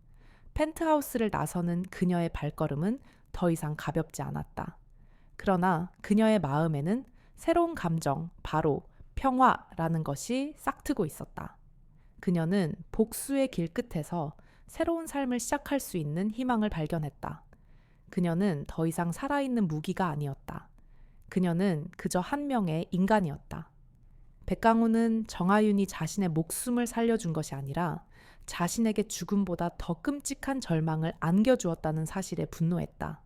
펜트하우스를 나서는 그녀의 발걸음은 더 이상 가볍지 않았다. 그러나 그녀의 마음에는 새로운 감정, 바로 평화라는 것이 싹트고 있었다. 그녀는 복수의 길 끝에서 새로운 삶을 시작할 수 있는 희망을 발견했다. 그녀는 더 이상 살아있는 무기가 아니었다. 그녀는 그저 한 명의 인간이었다. 백강우는 정아윤이 자신의 목숨을 살려준 것이 아니라 자신에게 죽음보다 더 끔찍한 절망을 안겨주었다는 사실에 분노했다.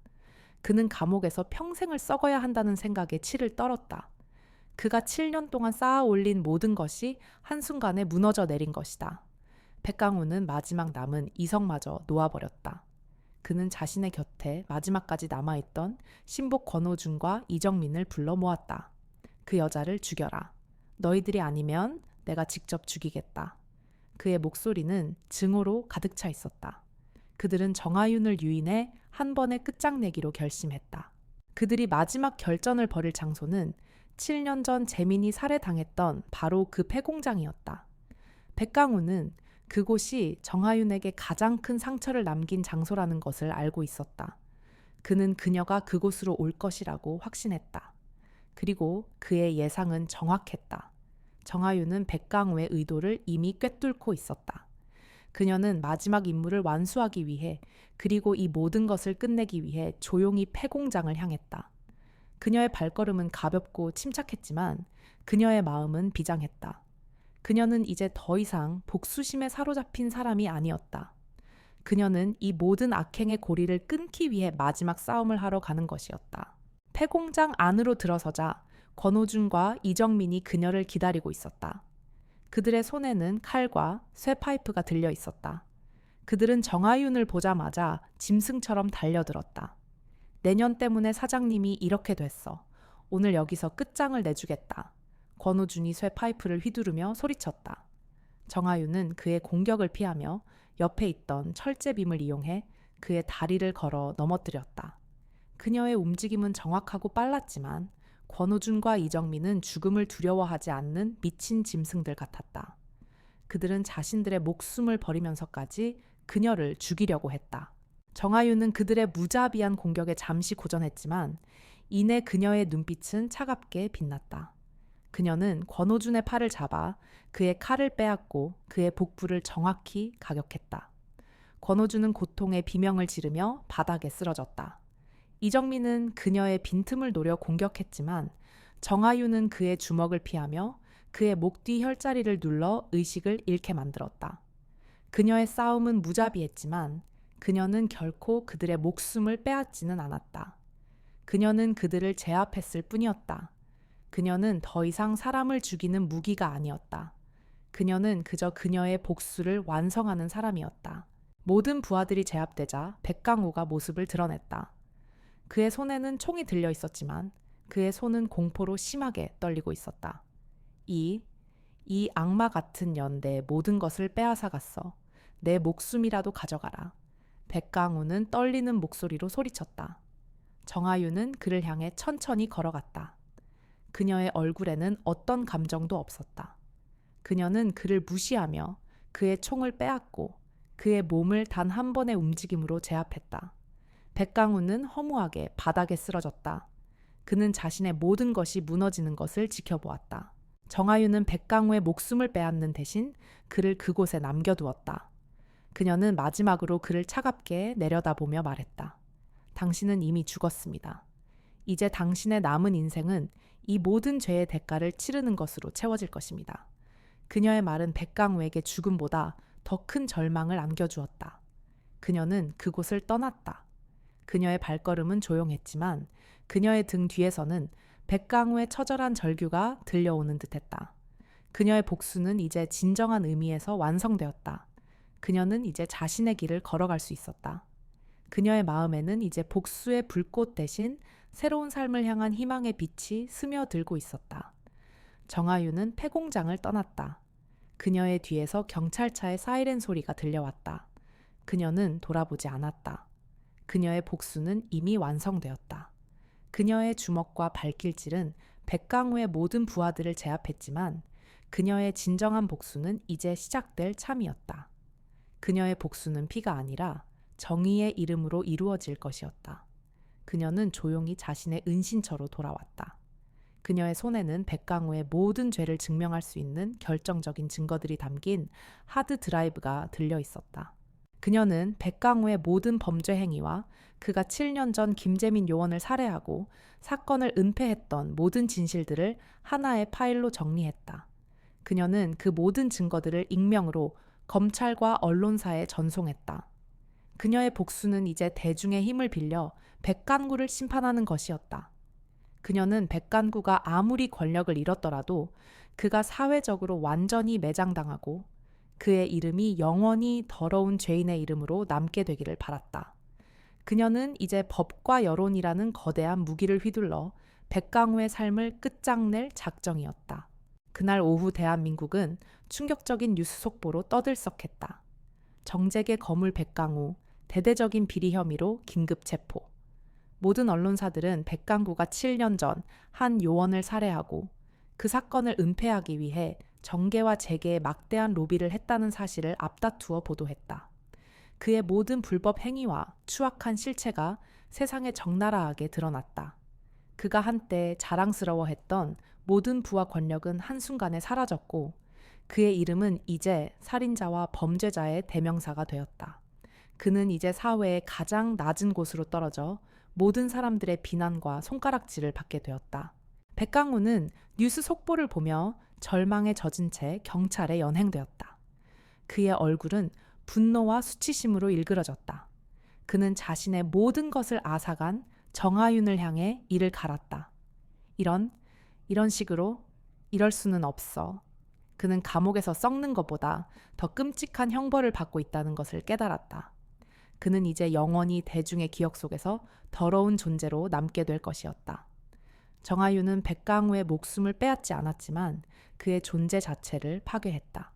그는 감옥에서 평생을 썩어야 한다는 생각에 치를 떨었다. 그가 7년 동안 쌓아 올린 모든 것이 한순간에 무너져 내린 것이다. 백강우는 마지막 남은 이성마저 놓아버렸다. 그는 자신의 곁에 마지막까지 남아있던 신복 권오준과 이정민을 불러 모았다. 그 여자를 죽여라. 너희들이 아니면 내가 직접 죽이겠다. 그의 목소리는 증오로 가득 차 있었다. 그들은 정아윤을 유인해 한 번에 끝장내기로 결심했다. 그들이 마지막 결전을 벌일 장소는 7년 전 재민이 살해당했던 바로 그 폐공장이었다. 백강우는 그곳이 정아윤에게 가장 큰 상처를 남긴 장소라는 것을 알고 있었다. 그는 그녀가 그곳으로 올 것이라고 확신했다. 그리고 그의 예상은 정확했다. 정아윤은 백강우의 의도를 이미 꿰뚫고 있었다. 그녀는 마지막 임무를 완수하기 위해 그리고 이 모든 것을 끝내기 위해 조용히 폐공장을 향했다. 그녀의 발걸음은 가볍고 침착했지만 그녀의 마음은 비장했다. 그녀는 이제 더 이상 복수심에 사로잡힌 사람이 아니었다. 그녀는 이 모든 악행의 고리를 끊기 위해 마지막 싸움을 하러 가는 것이었다. 폐공장 안으로 들어서자 권오준과 이정민이 그녀를 기다리고 있었다. 그들의 손에는 칼과 쇠파이프가 들려 있었다. 그들은 정아윤을 보자마자 짐승처럼 달려들었다. 내년 때문에 사장님이 이렇게 됐어. 오늘 여기서 끝장을 내주겠다. 권오준이 쇠파이프를 휘두르며 소리쳤다. 정아윤은 그의 공격을 피하며 옆에 있던 철제빔을 이용해 그의 다리를 걸어 넘어뜨렸다. 그녀의 움직임은 정확하고 빨랐지만 권오준과 이정민은 죽음을 두려워하지 않는 미친 짐승들 같았다. 그들은 자신들의 목숨을 버리면서까지 그녀를 죽이려고 했다. 정아윤은 그들의 무자비한 공격에 잠시 고전했지만 이내 그녀의 눈빛은 차갑게 빛났다. 그녀는 권오준의 팔을 잡아 그의 칼을 빼앗고 그의 복부를 정확히 가격했다. 권오준은 고통에 비명을 지르며 바닥에 쓰러졌다. 이정민은 그녀의 빈틈을 노려 공격했지만 정아윤은 그의 주먹을 피하며 그의 목 뒤 혈자리를 눌러 의식을 잃게 만들었다. 그녀의 싸움은 무자비했지만 그녀는 결코 그들의 목숨을 빼앗지는 않았다. 그녀는 그들을 제압했을 뿐이었다. 그녀는 더 이상 사람을 죽이는 무기가 아니었다. 그녀는 그저 그녀의 복수를 완성하는 사람이었다. 모든 부하들이 제압되자 백강우가 모습을 드러냈다. 그의 손에는 총이 들려 있었지만 그의 손은 공포로 심하게 떨리고 있었다. 이 악마 같은 년대의 모든 것을 빼앗아갔어. 내 목숨이라도 가져가라. 백강우는 떨리는 목소리로 소리쳤다. 정아윤은 그를 향해 천천히 걸어갔다. 그녀의 얼굴에는 어떤 감정도 없었다. 그녀는 그를 무시하며 그의 총을 빼앗고 그의 몸을 단 한 번의 움직임으로 제압했다. 백강우는 허무하게 바닥에 쓰러졌다. 그는 자신의 모든 것이 무너지는 것을 지켜보았다. 정아윤은 백강우의 목숨을 빼앗는 대신 그를 그곳에 남겨두었다. 그녀는 마지막으로 그를 차갑게 내려다보며 말했다. 당신은 이미 죽었습니다. 이제 당신의 남은 인생은 이 모든 죄의 대가를 치르는 것으로 채워질 것입니다. 그녀의 말은 백강우에게 죽음보다 더 큰 절망을 안겨주었다. 그녀는 그곳을 떠났다. 그녀의 발걸음은 조용했지만 그녀의 등 뒤에서는 백강우의 처절한 절규가 들려오는 듯했다. 그녀의 복수는 이제 진정한 의미에서 완성되었다. 그녀는 이제 자신의 길을 걸어갈 수 있었다. 그녀의 마음에는 이제 복수의 불꽃 대신 새로운 삶을 향한 희망의 빛이 스며들고 있었다. 정아윤은 폐공장을 떠났다. 그녀의 뒤에서 경찰차의 사이렌 소리가 들려왔다. 그녀는 돌아보지 않았다. 그녀의 복수는 이미 완성되었다. 그녀의 주먹과 발길질은 백강우의 모든 부하들을 제압했지만 그녀의 진정한 복수는 이제 시작될 참이었다. 그녀의 복수는 피가 아니라 정의의 이름으로 이루어질 것이었다. 그녀는 조용히 자신의 은신처로 돌아왔다. 그녀의 손에는 백강우의 모든 죄를 증명할 수 있는 결정적인 증거들이 담긴 하드 드라이브가 들려 있었다. 그녀는 백강우의 모든 범죄 행위와 그가 7년 전 김재민 요원을 살해하고 사건을 은폐했던 모든 진실들을 하나의 파일로 정리했다. 그녀는 그 모든 증거들을 익명으로 검찰과 언론사에 전송했다. 그녀의 복수는 이제 대중의 힘을 빌려 백간구를 심판하는 것이었다. 그녀는 백간구가 아무리 권력을 잃었더라도 그가 사회적으로 완전히 매장당하고 그의 이름이 영원히 더러운 죄인의 이름으로 남게 되기를 바랐다. 그녀는 이제 법과 여론이라는 거대한 무기를 휘둘러 백강우의 삶을 끝장낼 작정이었다. 그날 오후 대한민국은 충격적인 뉴스 속보로 떠들썩했다. 정재계 거물 백강우, 대대적인 비리 혐의로 긴급 체포. 모든 언론사들은 백강구가 7년 전 한 요원을 살해하고 그 사건을 은폐하기 위해 정계와 재계에 막대한 로비를 했다는 사실을 앞다투어 보도했다. 그의 모든 불법 행위와 추악한 실체가 세상에 적나라하게 드러났다. 그가 한때 자랑스러워했던 모든 부와 권력은 한순간에 사라졌고 그의 이름은 이제 살인자와 범죄자의 대명사가 되었다. 그는 이제 사회의 가장 낮은 곳으로 떨어져 모든 사람들의 비난과 손가락질을 받게 되었다. 백강우는 뉴스 속보를 보며 절망에 젖은 채 경찰에 연행되었다. 그의 얼굴은 분노와 수치심으로 일그러졌다. 그는 자신의 모든 것을 앗아간 정아윤을 향해 이를 갈았다. 이런 식으로 이럴 수는 없어. 그는 감옥에서 썩는 것보다 더 끔찍한 형벌을 받고 있다는 것을 깨달았다. 그는 이제 영원히 대중의 기억 속에서 더러운 존재로 남게 될 것이었다. 정아윤은 백강우의 목숨을 빼앗지 않았지만 그의 존재 자체를 파괴했다.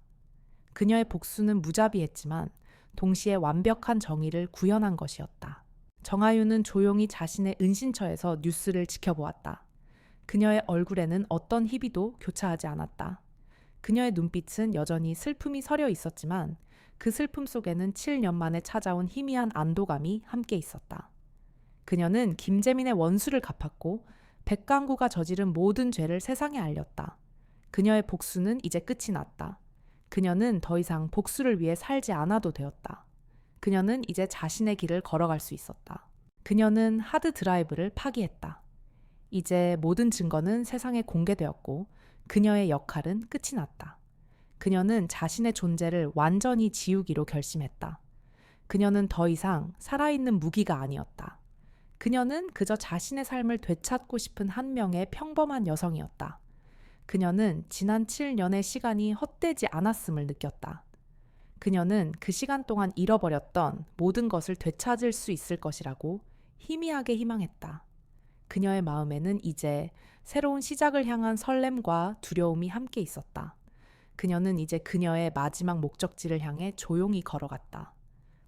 그녀의 복수는 무자비했지만 동시에 완벽한 정의를 구현한 것이었다. 정아윤은 조용히 자신의 은신처에서 뉴스를 지켜보았다. 그녀의 얼굴에는 어떤 희비도 교차하지 않았다. 그녀의 눈빛은 여전히 슬픔이 서려 있었지만 그 슬픔 속에는 7년 만에 찾아온 희미한 안도감이 함께 있었다. 그녀는 김재민의 원수를 갚았고 백강구가 저지른 모든 죄를 세상에 알렸다. 그녀의 복수는 이제 끝이 났다. 그녀는 더 이상 복수를 위해 살지 않아도 되었다. 그녀는 이제 자신의 길을 걸어갈 수 있었다. 그녀는 하드 드라이브를 파기했다. 이제 모든 증거는 세상에 공개되었고 그녀의 역할은 끝이 났다. 그녀는 자신의 존재를 완전히 지우기로 결심했다. 그녀는 더 이상 살아있는 무기가 아니었다. 그녀는 그저 자신의 삶을 되찾고 싶은 한 명의 평범한 여성이었다. 그녀는 지난 7년의 시간이 헛되지 않았음을 느꼈다. 그녀는 그 시간 동안 잃어버렸던 모든 것을 되찾을 수 있을 것이라고 희미하게 희망했다. 그녀의 마음에는 이제 새로운 시작을 향한 설렘과 두려움이 함께 있었다. 그녀는 이제 그녀의 마지막 목적지를 향해 조용히 걸어갔다.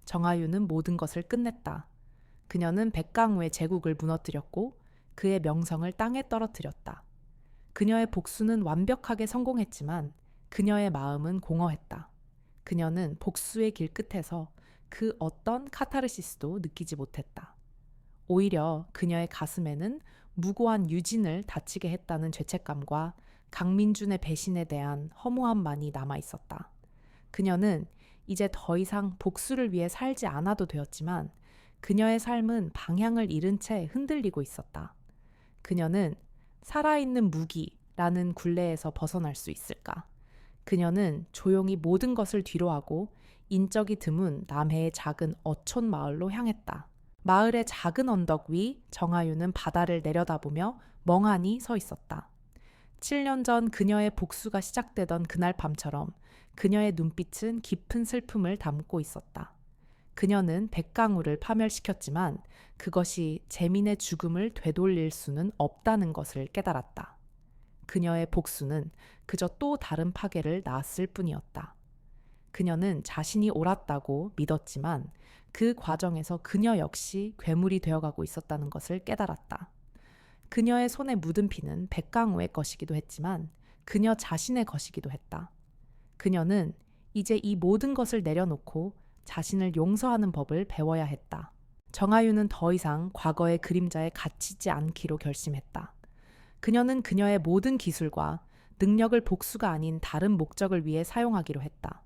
정아윤은 모든 것을 끝냈다. 그녀는 백강우의 제국을 무너뜨렸고 그의 명성을 땅에 떨어뜨렸다. 그녀의 복수는 완벽하게 성공했지만 그녀의 마음은 공허했다. 그녀는 복수의 길 끝에서 그 어떤 카타르시스도 느끼지 못했다. 오히려 그녀의 가슴에는 무고한 유진을 다치게 했다는 죄책감과 강민준의 배신에 대한 허무함만이 남아 있었다. 그녀는 이제 더 이상 복수를 위해 살지 않아도 되었지만 그녀의 삶은 방향을 잃은 채 흔들리고 있었다. 그녀는 살아있는 무기라는 굴레에서 벗어날 수 있을까? 그녀는 조용히 모든 것을 뒤로하고 인적이 드문 남해의 작은 어촌 마을로 향했다. 마을의 작은 언덕 위 정아윤은 바다를 내려다보며 멍하니 서 있었다. 7년 전 그녀의 복수가 시작되던 그날 밤처럼 그녀의 눈빛은 깊은 슬픔을 담고 있었다. 그녀는 백강우를 파멸시켰지만 그것이 재민의 죽음을 되돌릴 수는 없다는 것을 깨달았다. 그녀의 복수는 그저 또 다른 파괴를 낳았을 뿐이었다. 그녀는 자신이 옳았다고 믿었지만 그 과정에서 그녀 역시 괴물이 되어가고 있었다는 것을 깨달았다. 그녀의 손에 묻은 피는 백강우의 것이기도 했지만 그녀 자신의 것이기도 했다. 그녀는 이제 이 모든 것을 내려놓고 자신을 용서하는 법을 배워야 했다. 정아윤은 더 이상 과거의 그림자에 갇히지 않기로 결심했다. 그녀는 그녀의 모든 기술과 능력을 복수가 아닌 다른 목적을 위해 사용하기로 했다.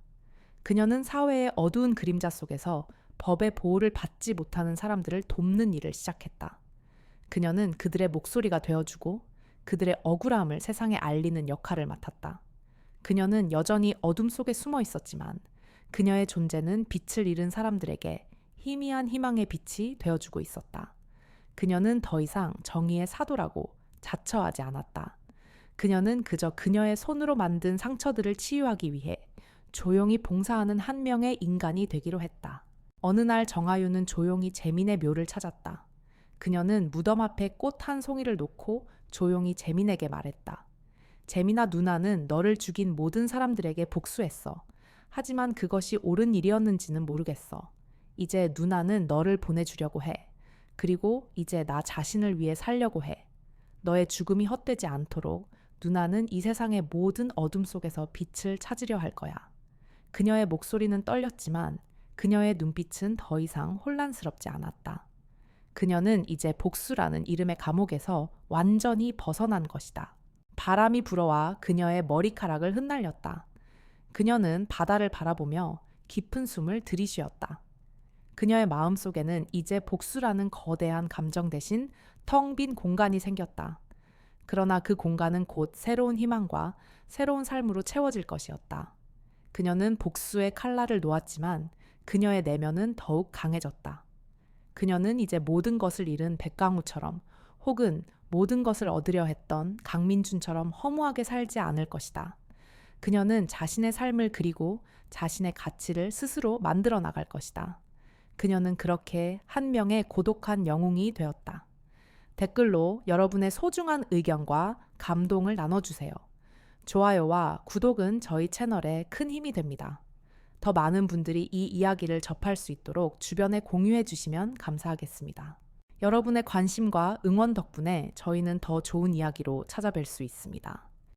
그녀는 사회의 어두운 그림자 속에서 법의 보호를 받지 못하는 사람들을 돕는 일을 시작했다. 그녀는 그들의 목소리가 되어주고 그들의 억울함을 세상에 알리는 역할을 맡았다. 그녀는 여전히 어둠 속에 숨어 있었지만 그녀의 존재는 빛을 잃은 사람들에게 희미한 희망의 빛이 되어주고 있었다. 그녀는 더 이상 정의의 사도라고 자처하지 않았다. 그녀는 그저 그녀의 손으로 만든 상처들을 치유하기 위해 조용히 봉사하는 한 명의 인간이 되기로 했다. 어느 날 정아유는 조용히 재민의 묘를 찾았다. 그녀는 무덤 앞에 꽃 한 송이를 놓고 조용히 재민에게 말했다. 재민아, 누나는 너를 죽인 모든 사람들에게 복수했어. 하지만 그것이 옳은 일이었는지는 모르겠어. 이제 누나는 너를 보내주려고 해. 그리고 이제 나 자신을 위해 살려고 해. 너의 죽음이 헛되지 않도록 누나는 이 세상의 모든 어둠 속에서 빛을 찾으려 할 거야. 그녀의 목소리는 떨렸지만 그녀의 눈빛은 더 이상 혼란스럽지 않았다. 그녀는 이제 복수라는 이름의 감옥에서 완전히 벗어난 것이다. 바람이 불어와 그녀의 머리카락을 흩날렸다. 그녀는 바다를 바라보며 깊은 숨을 들이쉬었다. 그녀의 마음속에는 이제 복수라는 거대한 감정 대신 텅 빈 공간이 생겼다. 그러나 그 공간은 곧 새로운 희망과 새로운 삶으로 채워질 것이었다. 그녀는 복수의 칼날을 놓았지만 그녀의 내면은 더욱 강해졌다. 그녀는 이제 모든 것을 잃은 백강우처럼 혹은 모든 것을 얻으려 했던 강민준처럼 허무하게 살지 않을 것이다. 그녀는 자신의 삶을 그리고 자신의 가치를 스스로 만들어 나갈 것이다. 그녀는 그렇게 한 명의 고독한 영웅이 되었다. 댓글로 여러분의 소중한 의견과 감동을 나눠주세요. 좋아요와 구독은 저희 채널에 큰 힘이 됩니다. 더 많은 분들이 이 이야기를 접할 수 있도록 주변에 공유해 주시면 감사하겠습니다. 여러분의 관심과 응원 덕분에 저희는 더 좋은 이야기로 찾아뵐 수 있습니다.